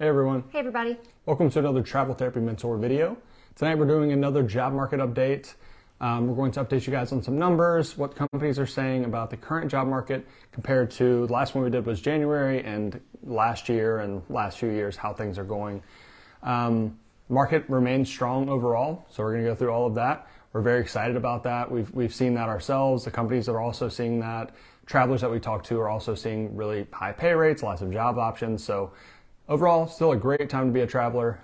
Hey everyone. Hey everybody. Welcome to another Travel Therapy Mentor video. Tonight we're doing another job market update. We're going to update you guys on some numbers, what companies are saying about the current job market compared to the last one we did was January, and last year and last few years, how things are going. Market remains strong overall, so we're going to go through all of that. We're very excited about that. We've seen that ourselves. The companies are also seeing that. Travelers that we talk to are also seeing really high pay rates, lots of job options. So overall, still a great time to be a traveler.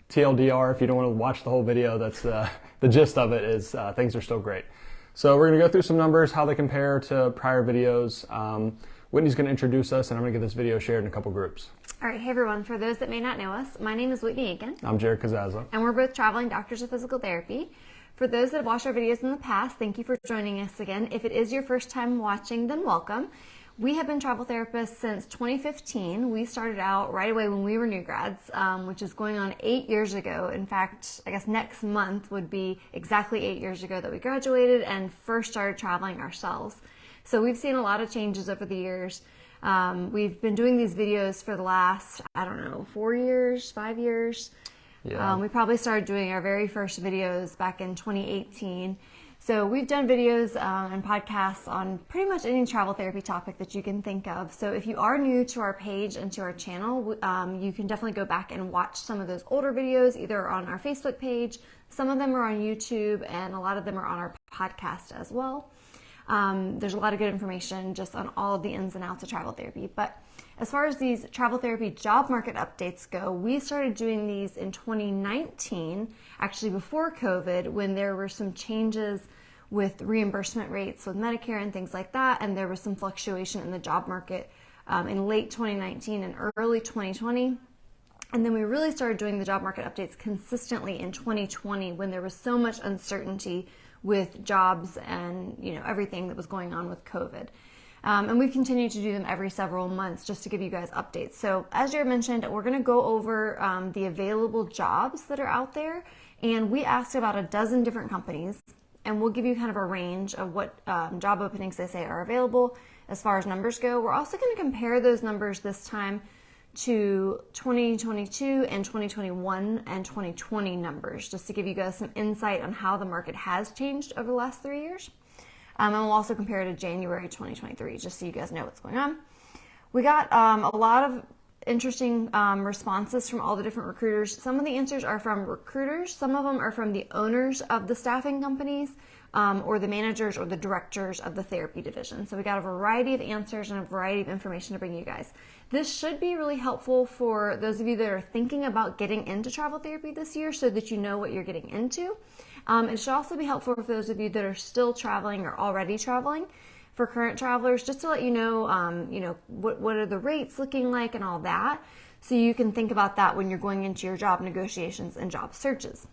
TLDR, if you don't want to watch the whole video, that's the gist of it is things are still great. So we're going to go through some numbers, how they compare to prior videos. Whitney's going to introduce us, and I'm going to get this video shared in a couple groups. All right, hey everyone. For those that may not know us, my name is Whitney Aiken. I'm Jared Kazazza. And we're both traveling doctors of physical therapy. For those that have watched our videos in the past, thank you for joining us again. If it is your first time watching, then welcome. We have been travel therapists since 2015. We started out right away when we were new grads, which is going on 8 years ago. In fact, I guess next month would be exactly 8 years ago that we graduated and first started traveling ourselves. So we've seen a lot of changes over the years. We've been doing these videos for the last, 4 years, 5 years. Yeah. We probably started doing our very first videos back in 2018. So we've done videos and podcasts on pretty much any travel therapy topic that you can think of. So if you are new to our page and to our channel, you can definitely go back and watch some of those older videos, either on our Facebook page. Some of them are on YouTube, and a lot of them are on our podcast as well. There's a lot of good information just on all of the ins and outs of travel therapy. But as far as these travel therapy job market updates go, we started doing these in 2019, actually before COVID, when there were some changes with reimbursement rates with Medicare and things like that, and there was some fluctuation in the job market in late 2019 and early 2020. And then we really started doing the job market updates consistently in 2020 when there was so much uncertainty with jobs and everything that was going on with COVID. And we continue to do them every several months just to give you guys updates. So as Jared mentioned, we're going to go over the available jobs that are out there. And we asked about a dozen different companies, and we'll give you kind of a range of what job openings they say are available as far as numbers go. We're also going to compare those numbers this time to 2022 and 2021 and 2020 numbers, just to give you guys some insight on how the market has changed over the last 3 years. And we'll also compare it to January 2023, just so you guys know what's going on. We got a lot of interesting responses from all the different recruiters. Some of the answers are from recruiters. Some of them are from the owners of the staffing companies, or the managers or the directors of the therapy division. So we got a variety of answers and a variety of information to bring you guys. This should be really helpful for those of you that are thinking about getting into travel therapy this year, so that you know what you're getting into. It should also be helpful for those of you that are still traveling or already traveling. For current travelers, just to let you know, what are the rates looking like and all that, so you can think about that when you're going into your job negotiations and job searches.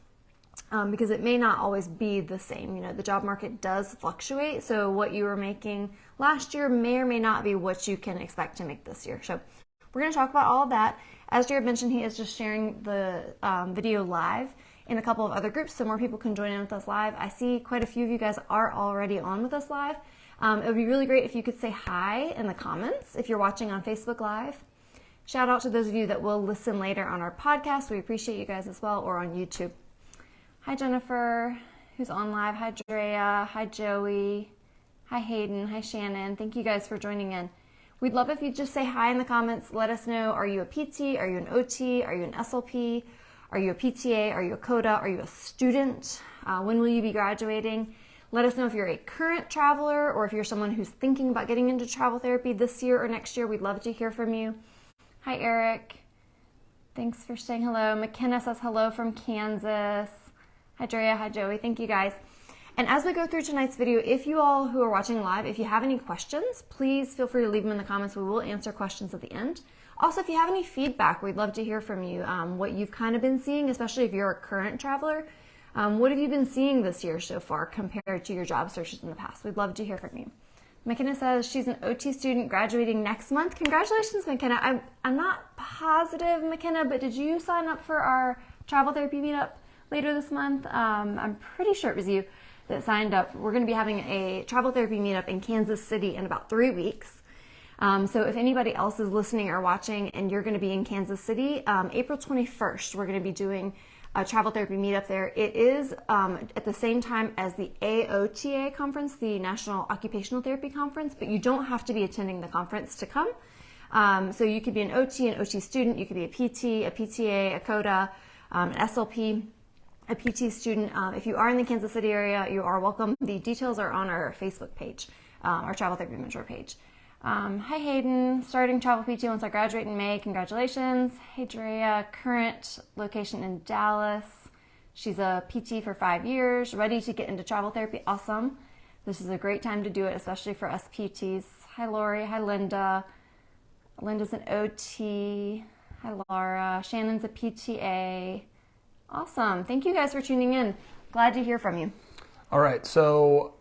Because it may not always be the same. The job market does fluctuate, so what you were making last year may or may not be what you can expect to make this year. So we're going to talk about all of that. As Jared mentioned, he is just sharing the video live in a couple of other groups, so more people can join in with us live. I see quite a few of you guys are already on with us live. It would be really great if you could say hi in the comments if you're watching on Facebook Live. Shout out to those of you that will listen later on our podcast. We appreciate you guys as well, or on YouTube. Hi Jennifer, who's on live. Hi Drea. Hi Joey. Hi Hayden. Hi Shannon. Thank you guys for joining in. We'd love if you just say hi in the comments. Let us know, are you a PT? Are you an OT? Are you an SLP? Are you a PTA? Are you a CODA? Are you a student? When will you be graduating? Let us know if you're a current traveler or if you're someone who's thinking about getting into travel therapy this year or next year. We'd love to hear from you. Hi, Eric. Thanks for saying hello. McKenna says hello from Kansas. Hi, Drea. Hi, Joey. Thank you, guys. And as we go through tonight's video, if you all who are watching live, if you have any questions, please feel free to leave them in the comments. We will answer questions at the end. Also, if you have any feedback, we'd love to hear from you, what you've kind of been seeing, especially if you're a current traveler. What have you been seeing this year so far compared to your job searches in the past? We'd love to hear from you. McKenna says she's an OT student graduating next month. Congratulations, McKenna. I'm not positive, McKenna, but did you sign up for our travel therapy meetup later this month? I'm pretty sure it was you that signed up. We're going to be having a travel therapy meetup in Kansas City in about 3 weeks. So if anybody else is listening or watching and you're going to be in Kansas City, April 21st, we're going to be doing a travel therapy meetup there. It is at the same time as the AOTA conference, the National Occupational Therapy Conference, but you don't have to be attending the conference to come. So you could be an OT, an OT student, you could be a PT, a PTA, a CODA, an SLP, a PT student. If you are in the Kansas City area, you are welcome. The details are on our Facebook page, our Travel Therapy Mentor page. Hi Hayden, starting travel PT once I graduate in May. Congratulations. Hey Drea, current location in Dallas. She's a PT for 5 years, ready to get into travel therapy. Awesome. This is a great time to do it, especially for us PTs. Hi Lori, hi Linda. Linda's an OT. Hi Laura. Shannon's a PTA. Awesome. Thank you guys for tuning in. Glad to hear from you. All right, so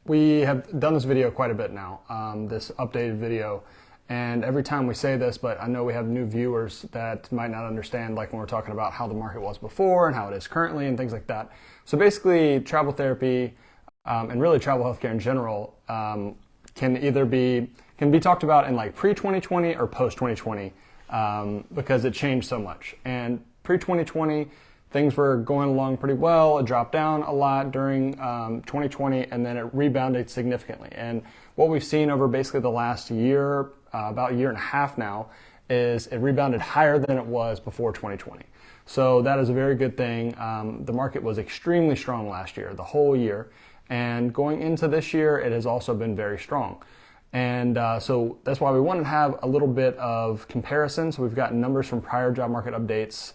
we have done this video quite a bit now, this updated video, and every time we say this, but I know we have new viewers that might not understand, like when we're talking about how the market was before and how it is currently and things like that. So basically, travel therapy and really travel healthcare in general can be talked about in like pre-2020 or post-2020 because it changed so much. And pre-2020, things were going along pretty well. It dropped down a lot during 2020, and then it rebounded significantly. And what we've seen over basically the last year, about a year and a half now, is it rebounded higher than it was before 2020. So that is a very good thing. The market was extremely strong last year, the whole year. And going into this year, it has also been very strong. And so that's why we want to have a little bit of comparison. So we've got numbers from prior job market updates.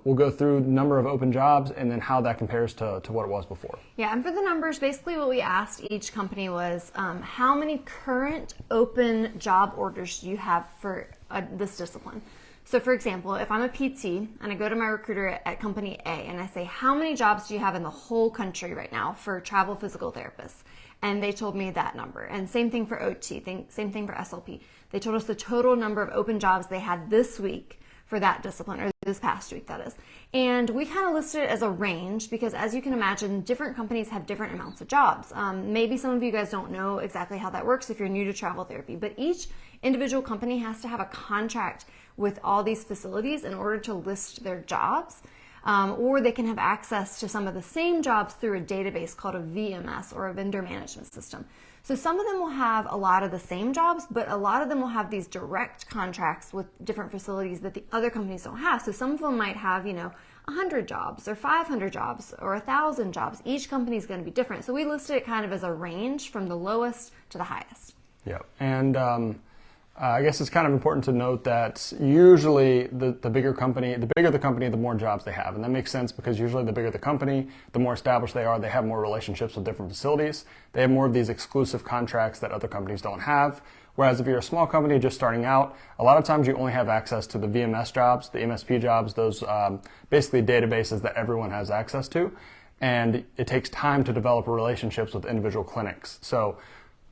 We'll go through the number of open jobs and then how that compares to what it was before. Yeah, and for the numbers, basically what we asked each company was how many current open job orders do you have for this discipline? So for example, if I'm a PT and I go to my recruiter at company A and I say, how many jobs do you have in the whole country right now for travel physical therapists? And they told me that number. And same thing for OT, same thing for SLP. They told us the total number of open jobs they had this week for that discipline, or this past week, that is. And we kind of listed it as a range because, as you can imagine, different companies have different amounts of jobs. Maybe some of you guys don't know exactly how that works if you're new to travel therapy, but each individual company has to have a contract with all these facilities in order to list their jobs. Or they can have access to some of the same jobs through a database called a VMS, or a vendor management system. So some of them will have a lot of the same jobs, but a lot of them will have these direct contracts with different facilities that the other companies don't have. So some of them might have, 100 jobs or 500 jobs or 1,000 jobs. Each company is going to be different. So we listed it kind of as a range from the lowest to the highest. Yeah, and I guess it's kind of important to note that usually the bigger the company, the more jobs they have. And that makes sense because usually the bigger the company, the more established they are, they have more relationships with different facilities. They have more of these exclusive contracts that other companies don't have. Whereas if you're a small company just starting out, a lot of times you only have access to the VMS jobs, the MSP jobs, those basically databases that everyone has access to. And it takes time to develop relationships with individual clinics. So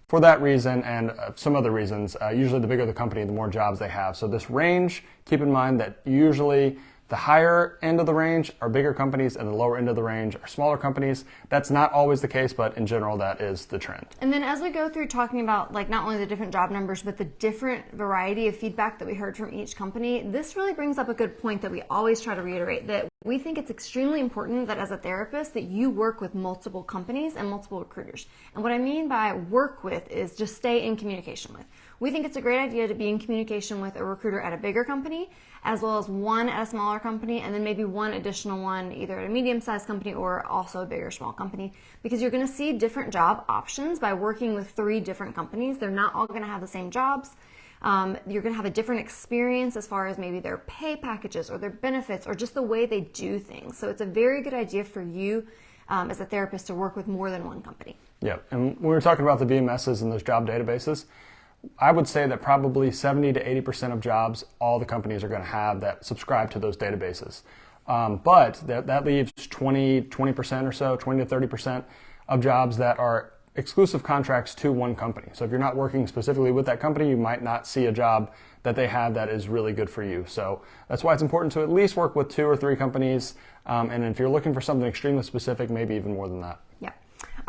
for that reason and some other reasons, usually the bigger the company, the more jobs they have. So this range, keep in mind that usually the higher end of the range are bigger companies and the lower end of the range are smaller companies. That's not always the case, but in general, that is the trend. And then as we go through talking about not only the different job numbers, but the different variety of feedback that we heard from each company, this really brings up a good point that we always try to reiterate, that we think it's extremely important that as a therapist that you work with multiple companies and multiple recruiters. And what I mean by work with is just stay in communication with. We think it's a great idea to be in communication with a recruiter at a bigger company, as well as one at a smaller company, and then maybe one additional one either at a medium-sized company or also a bigger small company, because you're going to see different job options by working with 3 different companies. They're not all going to have the same jobs. You're going to have a different experience as far as maybe their pay packages or their benefits or just the way they do things. So it's a very good idea for you as a therapist to work with more than one company. Yeah, and when we're talking about the VMSs and those job databases, I would say that probably 70 to 80% of jobs all the companies are going to have that subscribe to those databases. But that leaves 20% or so, 20 to 30% of jobs that are exclusive contracts to one company. So if you're not working specifically with that company, you might not see a job that they have that is really good for you. So that's why it's important to at least work with 2 or 3 companies. And if you're looking for something extremely specific, maybe even more than that. Yeah.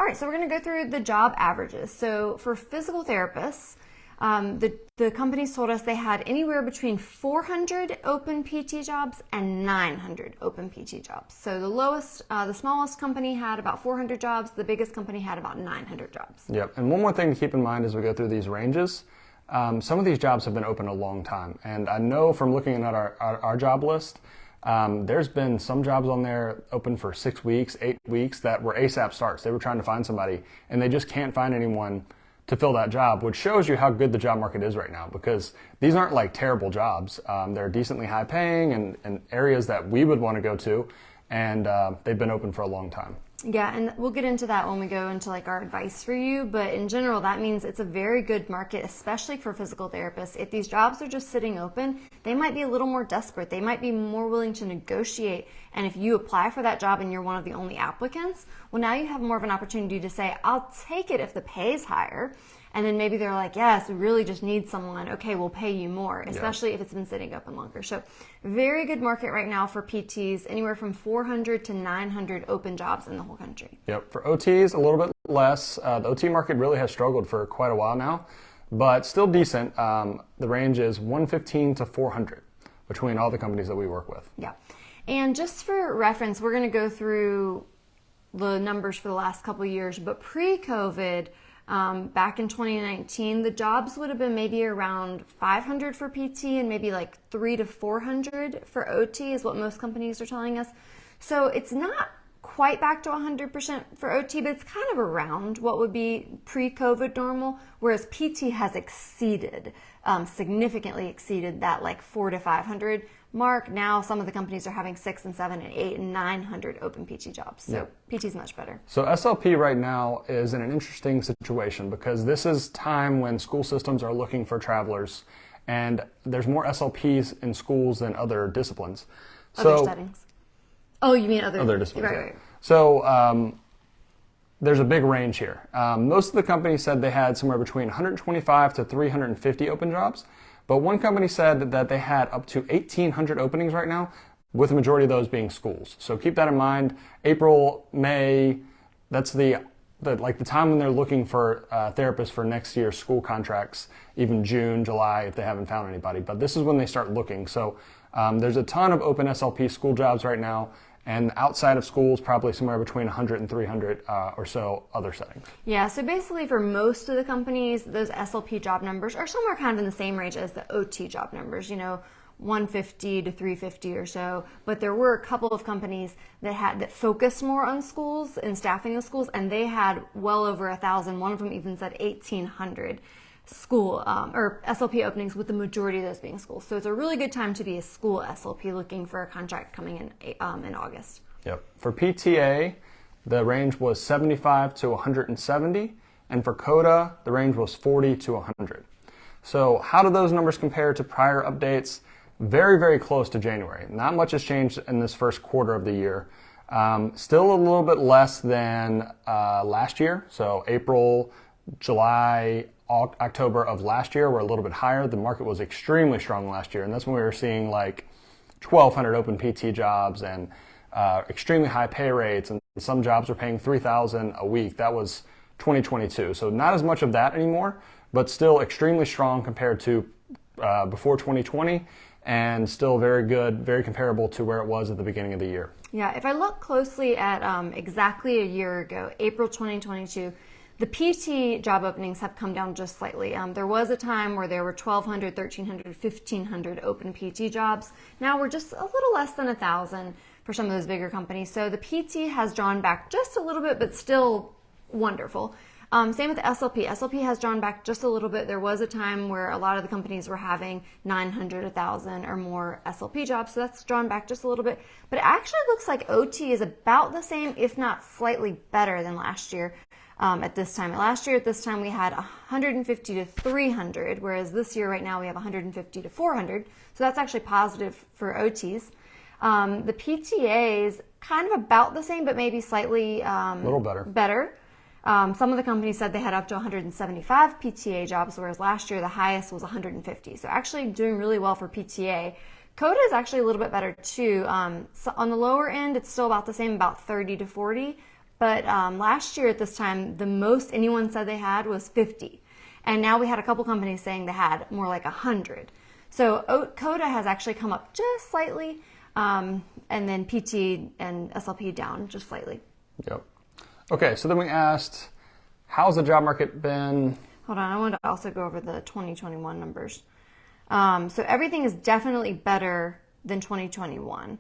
All right, so we're going to go through the job averages. So for physical therapists, The companies told us they had anywhere between 400 open PT jobs and 900 open PT jobs. So the smallest company had about 400 jobs. The biggest company had about 900 jobs. Yep. And one more thing to keep in mind as we go through these ranges, some of these jobs have been open a long time. And I know from looking at our job list, there's been some jobs on there open for 6 weeks, 8 weeks that were ASAP starts. They were trying to find somebody and they just can't find anyone to fill that job, which shows you how good the job market is right now, because these aren't like terrible jobs. They're decently high paying and areas that we would want to go to, and they've been open for a long time. Yeah, and we'll get into that when we go into like our advice for you, but in general, that means it's a very good market, especially for physical therapists. If these jobs are just sitting open, they might be a little more desperate. They might be more willing to negotiate, and if you apply for that job and you're one of the only applicants, well, now you have more of an opportunity to say, I'll take it if the pay is higher. And then maybe they're like, yes, we really just need someone. Okay, we'll pay you more, especially if it's been sitting open longer. So very good market right now for PTs, anywhere from 400 to 900 open jobs in the whole country. Yep. For OTs, a little bit less. The OT market really has struggled for quite a while now, but still decent. The range is 115 to 400 between all the companies that we work with. Yeah. And just for reference, we're going to go through the numbers for the last couple of years, but pre-COVID, back in 2019, the jobs would have been maybe around 500 for PT and maybe like 300 to 400 for OT is what most companies are telling us. So it's not quite back to 100% for OT, but it's kind of around what would be pre-COVID normal, whereas PT has significantly exceeded that like 400 to 500 mark. Now some of the companies are having 600 and 700 and 800 and 900 open PT jobs. So PT is much better. So SLP right now is in an interesting situation because this is time when school systems are looking for travelers, and there's more SLPs in schools than other disciplines. Other settings. Oh, you mean other disciplines? Right. So there's a big range here. Most of the companies said they had somewhere between 125 to 350 open jobs. But one company said that they had up to 1,800 openings right now, with the majority of those being schools. So keep that in mind. April, May, that's the time when they're looking for therapists for next year's school contracts, even June, July, if they haven't found anybody. But this is when they start looking. So there's a ton of open SLP school jobs right now. And outside of schools, probably somewhere between 100 and 300 or so other settings. Yeah, so basically for most of the companies, those SLP job numbers are somewhere kind of in the same range as the OT job numbers, 150 to 350 or so. But there were a couple of companies that focused more on schools and staffing of schools, and they had well over 1,000. One of them even said 1,800 school or SLP openings, with the majority of those being schools. So it's a really good time to be a school SLP looking for a contract coming in August. Yep. For PTA, the range was 75 to 170, and for CODA, the range was 40 to 100. So how do those numbers compare to prior updates? Very, very close to January. Not much has changed in this first quarter of the year. Still a little bit less than last year. So April, July, October of last year were a little bit higher. The market was extremely strong last year, and that's when we were seeing like 1,200 open PT jobs and extremely high pay rates, and some jobs were paying $3,000 a week. That was 2022. So not as much of that anymore, but still extremely strong compared to before 2020, and still very good, very comparable to where it was at the beginning of the year. Yeah, if I look closely at exactly a year ago, April 2022, the PT job openings have come down just slightly. There was a time where there were 1,200, 1,300, 1,500 open PT jobs. Now we're just a little less than 1,000 for some of those bigger companies. So the PT has drawn back just a little bit, but still wonderful. Same with the SLP. SLP has drawn back just a little bit. There was a time where a lot of the companies were having 900, 1,000 or more SLP jobs, so that's drawn back just a little bit. But it actually looks like OT is about the same, if not slightly better than last year. At this time. Last year at this time we had 150 to 300, whereas this year right now we have 150 to 400. So that's actually positive for OTs. The PTAs kind of about the same, but maybe slightly a little better. Some of the companies said they had up to 175 PTA jobs, whereas last year the highest was 150. So actually doing really well for PTA. CODA is actually a little bit better too. So on the lower end, it's still about the same, about 30 to 40. But last year at this time, the most anyone said they had was 50. And now we had a couple companies saying they had more like 100. So CODA has actually come up just slightly, and then PT and SLP down just slightly. Yep. Okay, so then we asked, how's the job market been? Hold on, I wanted to also go over the 2021 numbers. So everything is definitely better than 2021.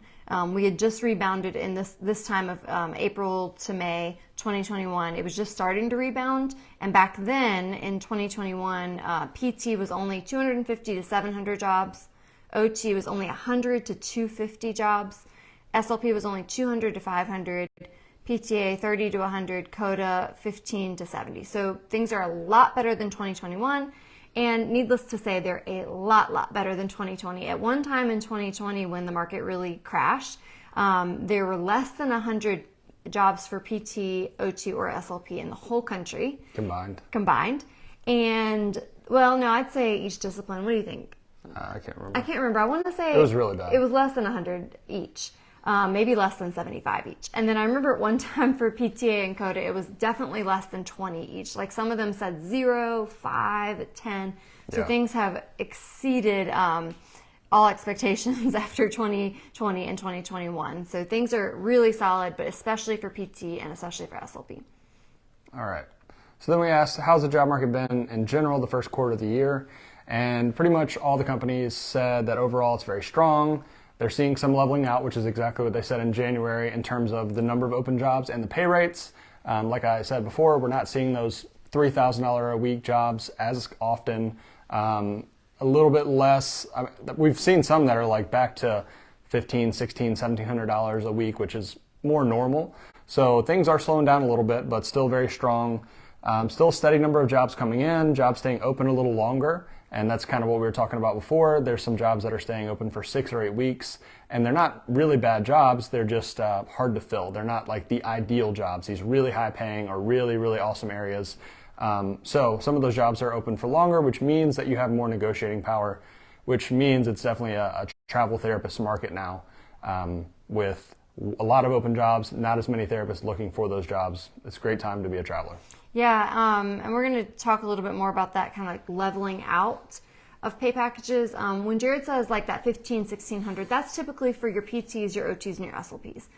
We had just rebounded in this time of April to May 2021. It was just starting to rebound, and back then in 2021, PT was only 250 to 700 jobs, OT was only 100 to 250 jobs, SLP was only 200 to 500, PTA 30 to 100, CODA 15 to 70. So things are a lot better than 2021. And needless to say, they're a lot better than 2020. At one time in 2020, when the market really crashed, there were less than 100 jobs for PT, OT, or SLP in the whole country. Combined. And, well, no, I'd say each discipline. What do you think? I can't remember. I want to say it was really bad. It was less than 100 each. Maybe less than 75 each. And then I remember at one time for PTA and CODA, it was definitely less than 20 each. Like some of them said 0, 5, 10. So things have exceeded all expectations after 2020 and 2021. So things are really solid, but especially for PT and especially for SLP. All right. So then we asked, how's the job market been in general the first quarter of the year? And pretty much all the companies said that overall it's very strong. They're seeing some leveling out, which is exactly what they said in January in terms of the number of open jobs and the pay rates. Like I said before, we're not seeing those $3,000 a week jobs as often. A little bit less. We've seen some that are like back to $1,500, $1,600, $1,700 a week, which is more normal. So things are slowing down a little bit, but still very strong. Still a steady number of jobs coming in, jobs staying open a little longer. And that's kind of what we were talking about before. There's some jobs that are staying open for 6 or 8 weeks, and they're not really bad jobs. They're just hard to fill. They're not like the ideal jobs, these really high paying or really, really awesome areas. So some of those jobs are open for longer, which means that you have more negotiating power, which means it's definitely a travel therapist market now with a lot of open jobs, not as many therapists looking for those jobs. It's a great time to be a traveler. Yeah, and we're going to talk a little bit more about that kind of like leveling out of pay packages. When Jared says like that $1,500, $1,600, that's typically for your PTs, your OTs, and your SLPs.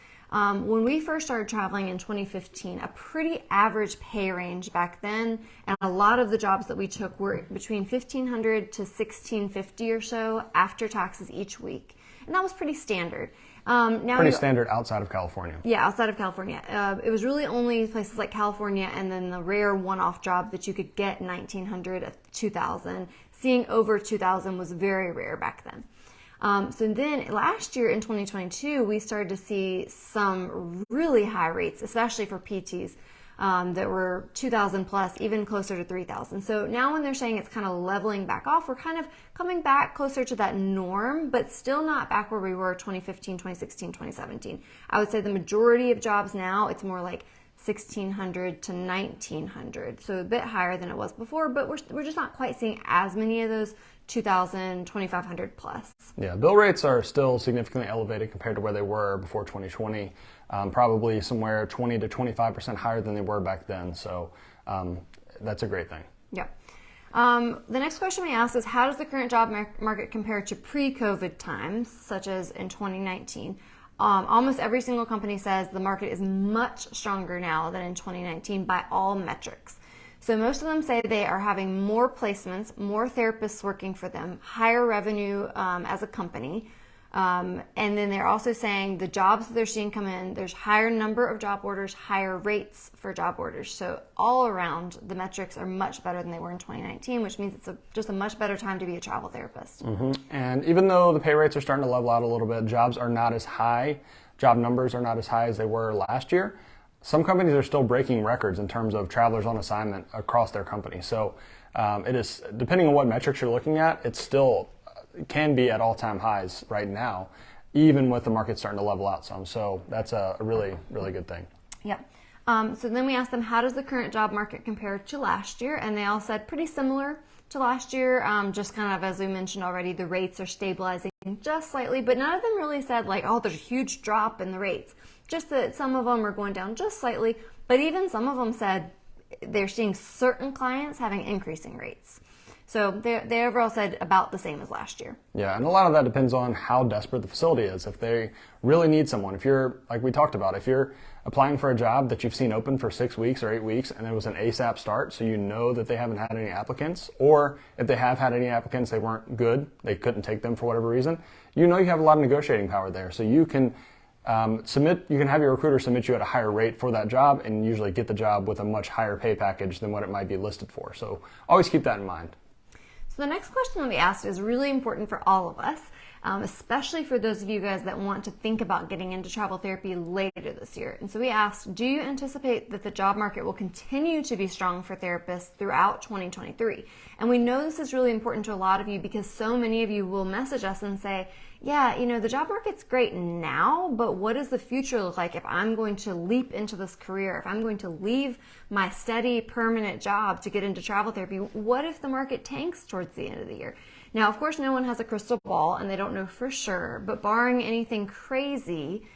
When we first started traveling in 2015, a pretty average pay range back then, and a lot of the jobs that we took were between $1,500 to $1,650 or so after taxes each week. And that was pretty standard. Now pretty standard outside of California. Yeah, outside of California. It was really only places like California and then the rare one-off job that you could get $1,900 at $2,000. Seeing over $2,000 was very rare back then. So then last year in 2022, we started to see some really high rates, especially for PTs. That were 2,000 plus, even closer to 3,000. So now when they're saying it's kind of leveling back off, we're kind of coming back closer to that norm, but still not back where we were 2015, 2016, 2017. I would say the majority of jobs now, it's more like 1,600 to 1,900. So a bit higher than it was before, but we're just not quite seeing as many of those 2,000, 2,500 plus. Yeah, bill rates are still significantly elevated compared to where they were before 2020. Probably somewhere 20 to 25% higher than they were back then. So that's a great thing. Yeah. The next question we asked is, how does the current job market compare to pre-COVID times, such as in 2019? Almost every single company says the market is much stronger now than in 2019 by all metrics. So most of them say they are having more placements, more therapists working for them, higher revenue as a company. And then they're also saying the jobs that they're seeing come in, there's higher number of job orders, higher rates for job orders. So all around, the metrics are much better than they were in 2019, which means it's just a much better time to be a travel therapist. Mm-hmm. And even though the pay rates are starting to level out a little bit, jobs are not as high, job numbers are not as high as they were last year. Some companies are still breaking records in terms of travelers on assignment across their company. So it is, depending on what metrics you're looking at, it's still can be at all-time highs right now, even with the market starting to level out some. So that's a really, really good thing. Yeah. So then we asked them, how does the current job market compare to last year? And they all said pretty similar to last year. Just kind of, as we mentioned already, the rates are stabilizing just slightly, but none of them really said like, oh, there's a huge drop in the rates. Just that some of them are going down just slightly, but even some of them said they're seeing certain clients having increasing rates. So they overall said about the same as last year. Yeah, and a lot of that depends on how desperate the facility is. If they really need someone, if you're, like we talked about, if you're applying for a job that you've seen open for 6 weeks or 8 weeks and it was an ASAP start, so you know that they haven't had any applicants, or if they have had any applicants, they weren't good, they couldn't take them for whatever reason, you know you have a lot of negotiating power there. So you can you can have your recruiter submit you at a higher rate for that job and usually get the job with a much higher pay package than what it might be listed for. So always keep that in mind. So the next question that we asked is really important for all of us, especially for those of you guys that want to think about getting into travel therapy later this year. And so we asked, do you anticipate that the job market will continue to be strong for therapists throughout 2023? And we know this is really important to a lot of you because so many of you will message us and say, yeah, you know, the job market's great now, but what does the future look like if I'm going to leap into this career? If I'm going to leave my steady, permanent job to get into travel therapy, what if the market tanks towards the end of the year? Now, of course, no one has a crystal ball and they don't know for sure, but barring anything crazy,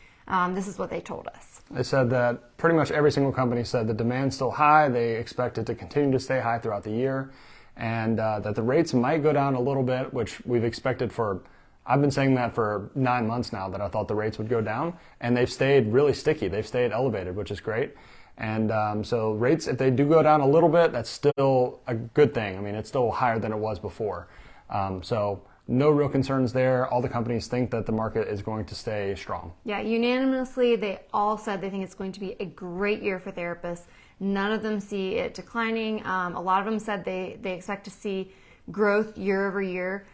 this is what they told us. They said that pretty much every single company said the demand's still high, they expect it to continue to stay high throughout the year, and that the rates might go down a little bit, which we've expected for, I've been saying that for 9 months now, that I thought the rates would go down, and they've stayed really sticky. They've stayed elevated, which is great. And so rates, if they do go down a little bit, that's still a good thing. I mean, it's still higher than it was before. So no real concerns there. All the companies think that the market is going to stay strong. Yeah, unanimously, they all said they think it's going to be a great year for therapists. None of them see it declining. A lot of them said they expect to see growth year over year.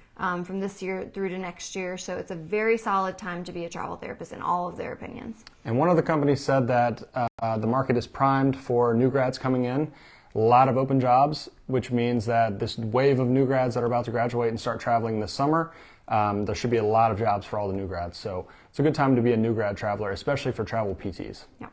From this year through to next year. So it's a very solid time to be a travel therapist in all of their opinions. And one of the companies said that the market is primed for new grads coming in. A lot of open jobs, which means that this wave of new grads that are about to graduate and start traveling this summer, there should be a lot of jobs for all the new grads. So it's a good time to be a new grad traveler, especially for travel PTs. Yeah.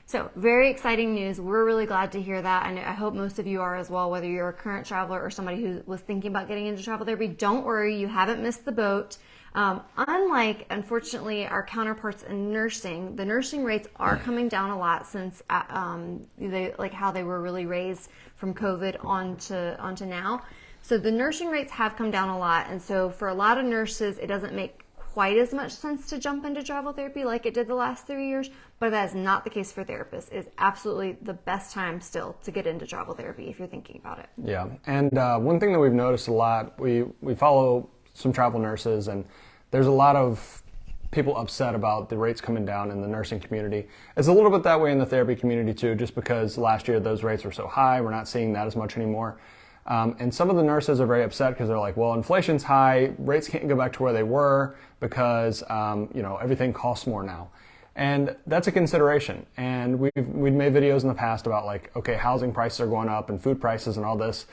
So very exciting news. We're really glad to hear that. And I hope most of you are as well, whether you're a current traveler or somebody who was thinking about getting into travel therapy. Don't worry, you haven't missed the boat. Unlike, unfortunately, our counterparts in nursing, the nursing rates are coming down a lot since how they were really raised from COVID onto now. So the nursing rates have come down a lot. And so for a lot of nurses, it doesn't make quite as much sense to jump into travel therapy like it did the last 3 years, but that is not the case for therapists. It's absolutely the best time still to get into travel therapy if you're thinking about it. Yeah, and one thing that we've noticed a lot, we follow some travel nurses, and there's a lot of people upset about the rates coming down in the nursing community. It's a little bit that way in the therapy community too, just because last year those rates were so high, we're not seeing that as much anymore. And some of the nurses are very upset because they're like, well, inflation's high, rates can't go back to where they were because, everything costs more now. And that's a consideration. And we've made videos in the past about like, okay, housing prices are going up and food prices and all this.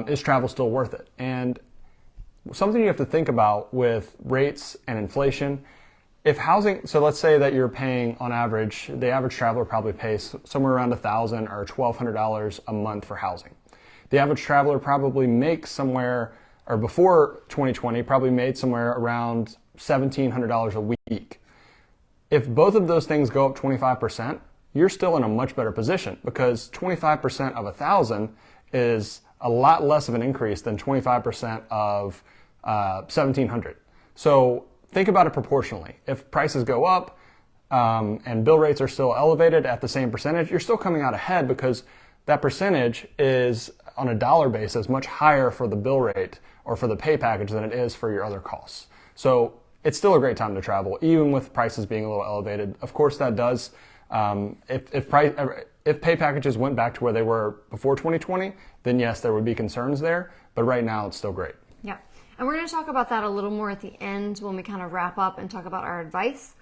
Is travel still worth it? And something you have to think about with rates and inflation, so let's say that you're paying on average, the average traveler probably pays somewhere around $1,000 or $1,200 a month for housing. The average traveler probably makes somewhere, or before 2020, probably made somewhere around $1,700 a week. If both of those things go up 25%, you're still in a much better position because 25% of 1,000 is a lot less of an increase than 25% of 1,700. So think about it proportionally. If prices go up and bill rates are still elevated at the same percentage, you're still coming out ahead because that percentage is on a dollar basis much higher for the bill rate or for the pay package than it is for your other costs. So it's still a great time to travel, even with prices being a little elevated. Of course, that does, if pay packages went back to where they were before 2020, then yes, there would be concerns there. But right now, it's still great. Yeah. And we're going to talk about that a little more at the end when we kind of wrap up and talk about our advice.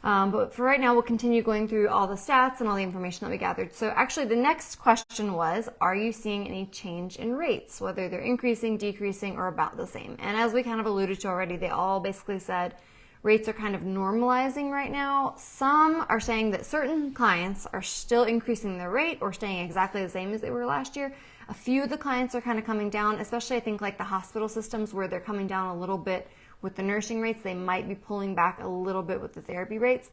But for right now, we'll continue going through all the stats and all the information that we gathered. So actually, the next question was, are you seeing any change in rates, whether they're increasing, decreasing, or about the same? And as we kind of alluded to already, they all basically said rates are kind of normalizing right now. Some are saying that certain clients are still increasing their rate or staying exactly the same as they were last year. A few of the clients are kind of coming down, especially I think like the hospital systems where they're coming down a little bit with the nursing rates. They might be pulling back a little bit with the therapy rates.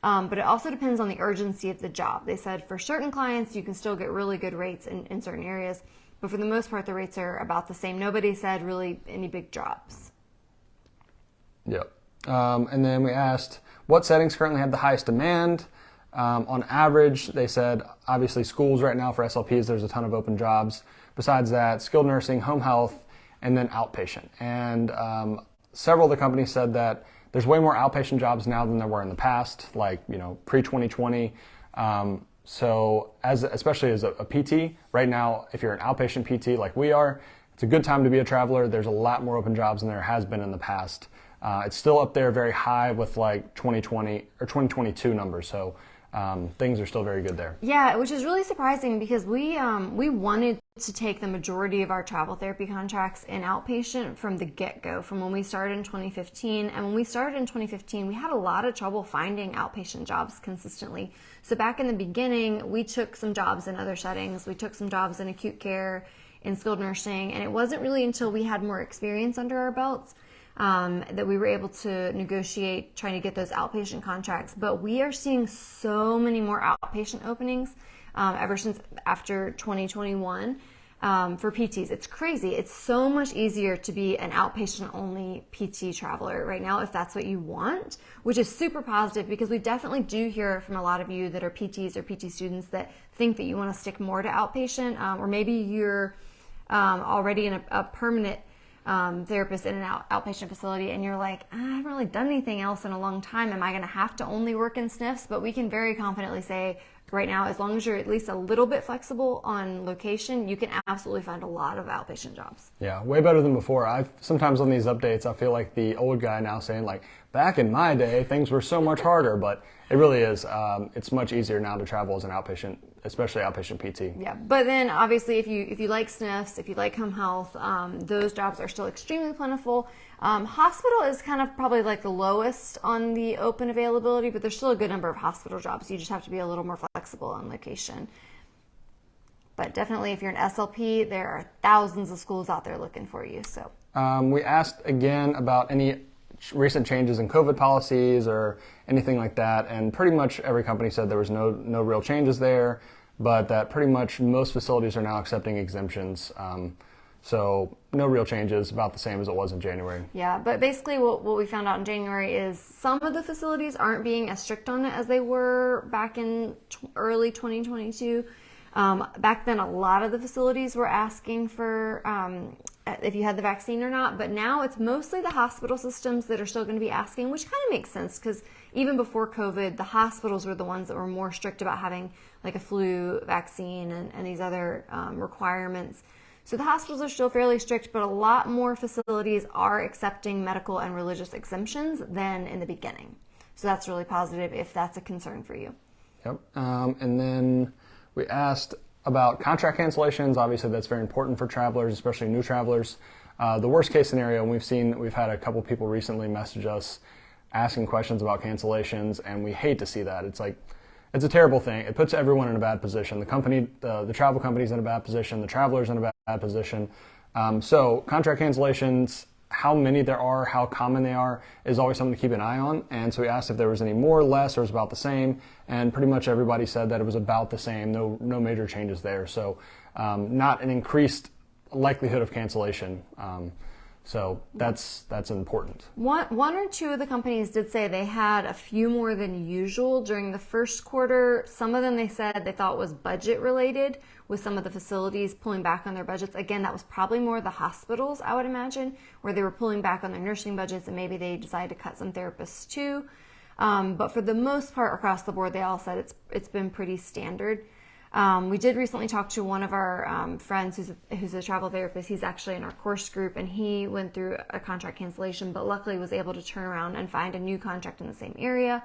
But it also depends on the urgency of the job. They said for certain clients, you can still get really good rates in certain areas, but for the most part, the rates are about the same. Nobody said really any big drops. Yep. And then we asked, what settings currently have the highest demand? On average, they said, obviously schools right now for SLPs, there's a ton of open jobs. Besides that, skilled nursing, home health, and then outpatient. And several of the companies said that there's way more outpatient jobs now than there were in the past, like, pre-2020. So especially as a PT, right now, if you're an outpatient PT like we are, it's a good time to be a traveler. There's a lot more open jobs than there has been in the past. It's still up there very high with like 2020 or 2022 numbers. So things are still very good there. Yeah, which is really surprising because we wanted to take the majority of our travel therapy contracts in outpatient from the get-go, from when we started in 2015. And when we started in 2015, we had a lot of trouble finding outpatient jobs consistently. So back in the beginning, we took some jobs in other settings. We took some jobs in acute care, in skilled nursing, and it wasn't really until we had more experience under our belts that we were able to negotiate trying to get those outpatient contracts. But we are seeing so many more outpatient openings ever since after 2021 for PTs. It's crazy. It's so much easier to be an outpatient only PT traveler right now if that's what you want, which is super positive because we definitely do hear from a lot of you that are PTs or PT students that think that you want to stick more to outpatient, or maybe you're already in a permanent therapist in an outpatient facility and you're like, I haven't really done anything else in a long time. Am I going to have to only work in SNFs? But we can very confidently say right now, as long as you're at least a little bit flexible on location, you can absolutely find a lot of outpatient jobs. Yeah, way better than before. Sometimes on these updates, I feel like the old guy now saying like, back in my day, things were so much harder, but it really is. It's much easier now to travel as an outpatient, especially outpatient PT. Yeah, but then obviously if you like SNFs, if you like home health, those jobs are still extremely plentiful. Hospital is kind of probably like the lowest on the open availability, but there's still a good number of hospital jobs. You just have to be a little more flexible on location. But definitely if you're an SLP, there are thousands of schools out there looking for you. So we asked again about any recent changes in COVID policies or anything like that, and pretty much every company said there was no real changes there, but that pretty much most facilities are now accepting exemptions. So no real changes, about the same as it was in January. Yeah, but basically what we found out in January is some of the facilities aren't being as strict on it as they were back in early 2022. Back then, a lot of the facilities were asking for if you had the vaccine or not, but now it's mostly the hospital systems that are still going to be asking, which kind of makes sense because even before COVID, the hospitals were the ones that were more strict about having like a flu vaccine and these other requirements. So the hospitals are still fairly strict, but a lot more facilities are accepting medical and religious exemptions than in the beginning. So that's really positive if that's a concern for you. Yep. And then we asked about contract cancellations. Obviously, that's very important for travelers, especially new travelers. The worst case scenario, and we've had a couple people recently message us asking questions about cancellations, and we hate to see that. It's a terrible thing. It puts everyone in a bad position. The travel company's in a bad position. The traveler's in a bad position. So contract cancellations, how many there are, how common they are, is always something to keep an eye on. And so we asked if there was any more, less, or it was about the same. And pretty much everybody said that it was about the same. No major changes there. So not an increased likelihood of cancellation. So that's important. One or two of the companies did say they had a few more than usual during the first quarter. Some of them they said they thought was budget related, with some of the facilities pulling back on their budgets. Again, that was probably more the hospitals, I would imagine, where they were pulling back on their nursing budgets and maybe they decided to cut some therapists too. But for the most part across the board, they all said it's been pretty standard. We did recently talk to one of our friends who's a travel therapist. He's actually in our course group, and he went through a contract cancellation, but luckily was able to turn around and find a new contract in the same area,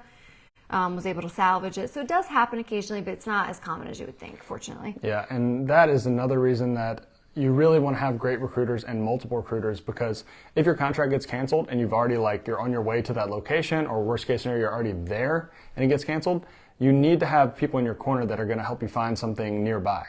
was able to salvage it. So it does happen occasionally, but it's not as common as you would think, fortunately. Yeah, and that is another reason that you really want to have great recruiters and multiple recruiters, because if your contract gets canceled and you've already you're on your way to that location, or worst case scenario, you're already there and it gets canceled, you need to have people in your corner that are going to help you find something nearby.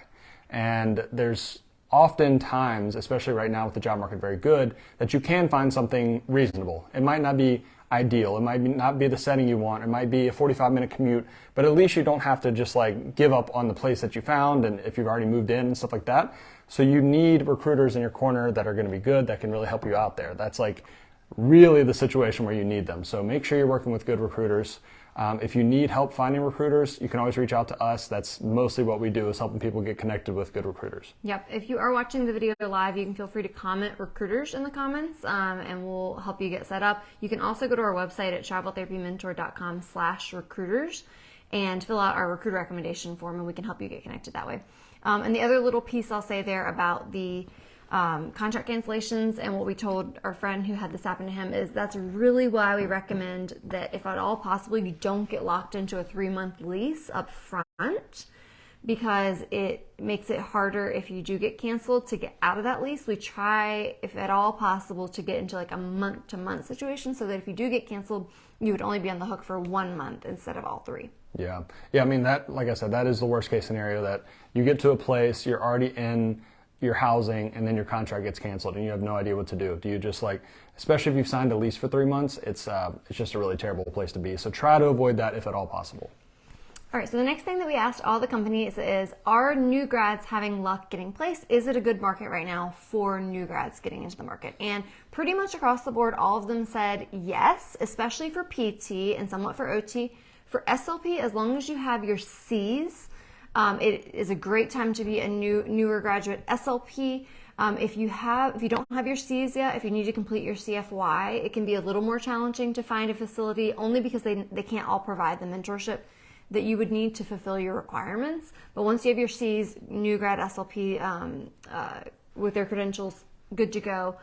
And there's often times, especially right now with the job market very good, that you can find something reasonable. It might not be ideal. It might not be the setting you want. It might be a 45-minute commute, but at least you don't have to just like give up on the place that you found and if you've already moved in and stuff like that. So you need recruiters in your corner that are going to be good, that can really help you out there. That's like really the situation where you need them. So make sure you're working with good recruiters. If you need help finding recruiters, you can always reach out to us. That's mostly what we do, is helping people get connected with good recruiters. Yep. If you are watching the video live, you can feel free to comment recruiters in the comments, and we'll help you get set up. You can also go to our website at traveltherapymentor.com/recruiters and fill out our recruiter recommendation form, and we can help you get connected that way. And the other little piece I'll say there about the contract cancellations and what we told our friend who had this happen to him is that's really why we recommend that if at all possible you don't get locked into a 3-month lease up front, because it makes it harder if you do get canceled to get out of that lease. We try, if at all possible, to get into like a month-to-month situation so that if you do get canceled, you would only be on the hook for 1 month instead of all 3. Yeah. I mean, that, like I said, that is the worst case scenario, that you get to a place, you're already in your housing, and then your contract gets canceled and you have no idea what to do. Do you just like, especially if you've signed a lease for 3 months, it's just a really terrible place to be. So try to avoid that if at all possible. All right, so the next thing that we asked all the companies is, are new grads having luck getting placed? Is it a good market right now for new grads getting into the market? And pretty much across the board, all of them said yes, especially for PT and somewhat for OT. For SLP, as long as you have your C's, it is a great time to be a newer graduate. SLP, if you don't have your C's yet, if you need to complete your CFY, it can be a little more challenging to find a facility, only because they can't all provide the mentorship that you would need to fulfill your requirements. But once you have your C's, new grad SLP with their credentials good to go,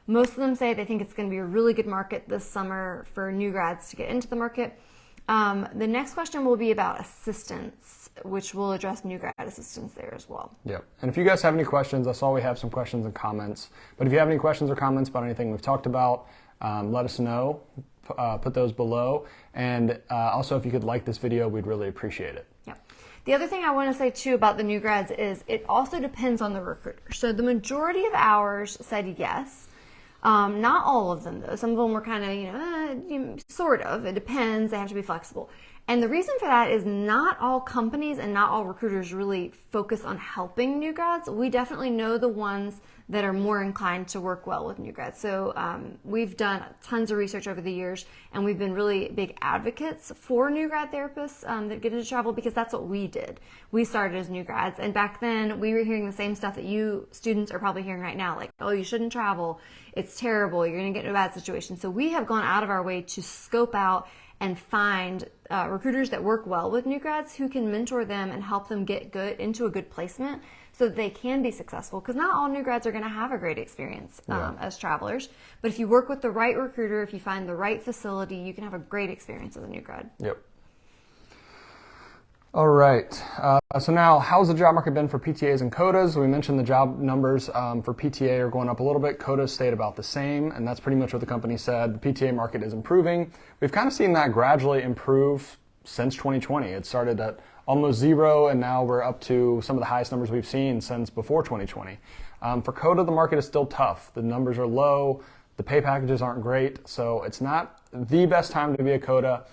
most of them say they think it's going to be a really good market this summer for new grads to get into the market. The next question will be about assistance, which will address new grad assistance there as well. Yep. And if you guys have any questions, I saw we have some questions and comments. But if you have any questions or comments about anything we've talked about, let us know. Put those below. And also, if you could like this video, we'd really appreciate it. Yep. The other thing I want to say too about the new grads is it also depends on the recruiter. So the majority of ours said yes. Not all of them though. Some of them were kind of, sort of. It depends. They have to be flexible. And the reason for that is not all companies and not all recruiters really focus on helping new grads. We definitely know the ones that are more inclined to work well with new grads. So we've done tons of research over the years, and we've been really big advocates for new grad therapists that get into travel, because that's what we did. We started as new grads, and back then we were hearing the same stuff that you students are probably hearing right now, like, oh, you shouldn't travel, it's terrible, you're gonna get in a bad situation. So we have gone out of our way to scope out and find recruiters that work well with new grads who can mentor them and help them get good into a good placement so that they can be successful, because not all new grads are going to have a great experience as travelers. But if you work with the right recruiter, if you find the right facility, you can have a great experience as a new grad. Yep. All right. So now, how's the job market been for PTAs and CODAs? We mentioned the job numbers for PTA are going up a little bit. CODAs stayed about the same, and that's pretty much what the company said. The PTA market is improving. We've kind of seen that gradually improve since 2020. It started at almost 0, and now we're up to some of the highest numbers we've seen since before 2020. For CODA, the market is still tough. The numbers are low. The pay packages aren't great, so it's not the best time to be a CODA.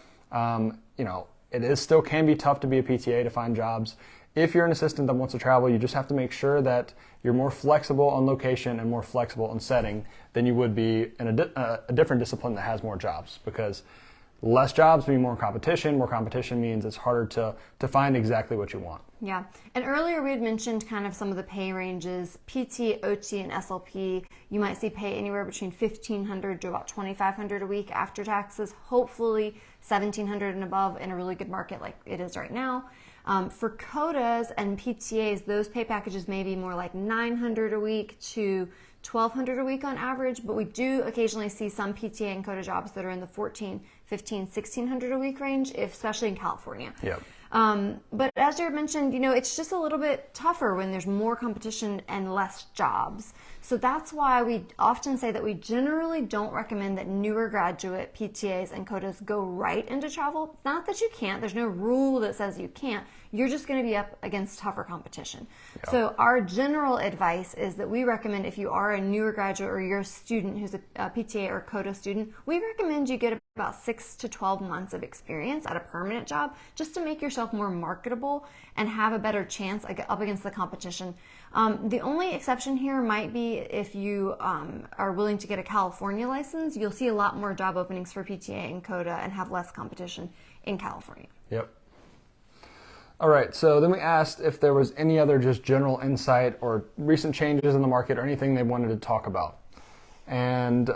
It is still can be tough to be a PTA to find jobs. If you're an assistant that wants to travel, you just have to make sure that you're more flexible on location and more flexible on setting than you would be in a different discipline that has more jobs, because less jobs mean more competition. More competition means it's harder to find exactly what you want. Yeah. And earlier we had mentioned kind of some of the pay ranges. PT, OT, and SLP, you might see pay anywhere between $1,500 to about $2,500 a week after taxes, hopefully $1,700 and above in a really good market like it is right now. For CODAs and PTAs, those pay packages may be more like $900 a week to $1,200 a week on average, but we do occasionally see some PTA and CODA jobs that are in the $1,400, $1,500, $1,600 a week range, especially in California. Yep. But as Jared mentioned, it's just a little bit tougher when there's more competition and less jobs. So that's why we often say that we generally don't recommend that newer graduate PTAs and CODAs go right into travel. Not that you can't, there's no rule that says you can't. You're just going to be up against tougher competition. Yeah. So our general advice is that we recommend, if you are a newer graduate or you're a student who's a PTA or CODA student, we recommend you get about 6 to 12 months of experience at a permanent job just to make yourself more marketable and have a better chance up against the competition. The only exception here might be if you are willing to get a California license. You'll see a lot more job openings for PTA and CODA and have less competition in California. Yep. All right, so then we asked if there was any other just general insight or recent changes in the market or anything they wanted to talk about. And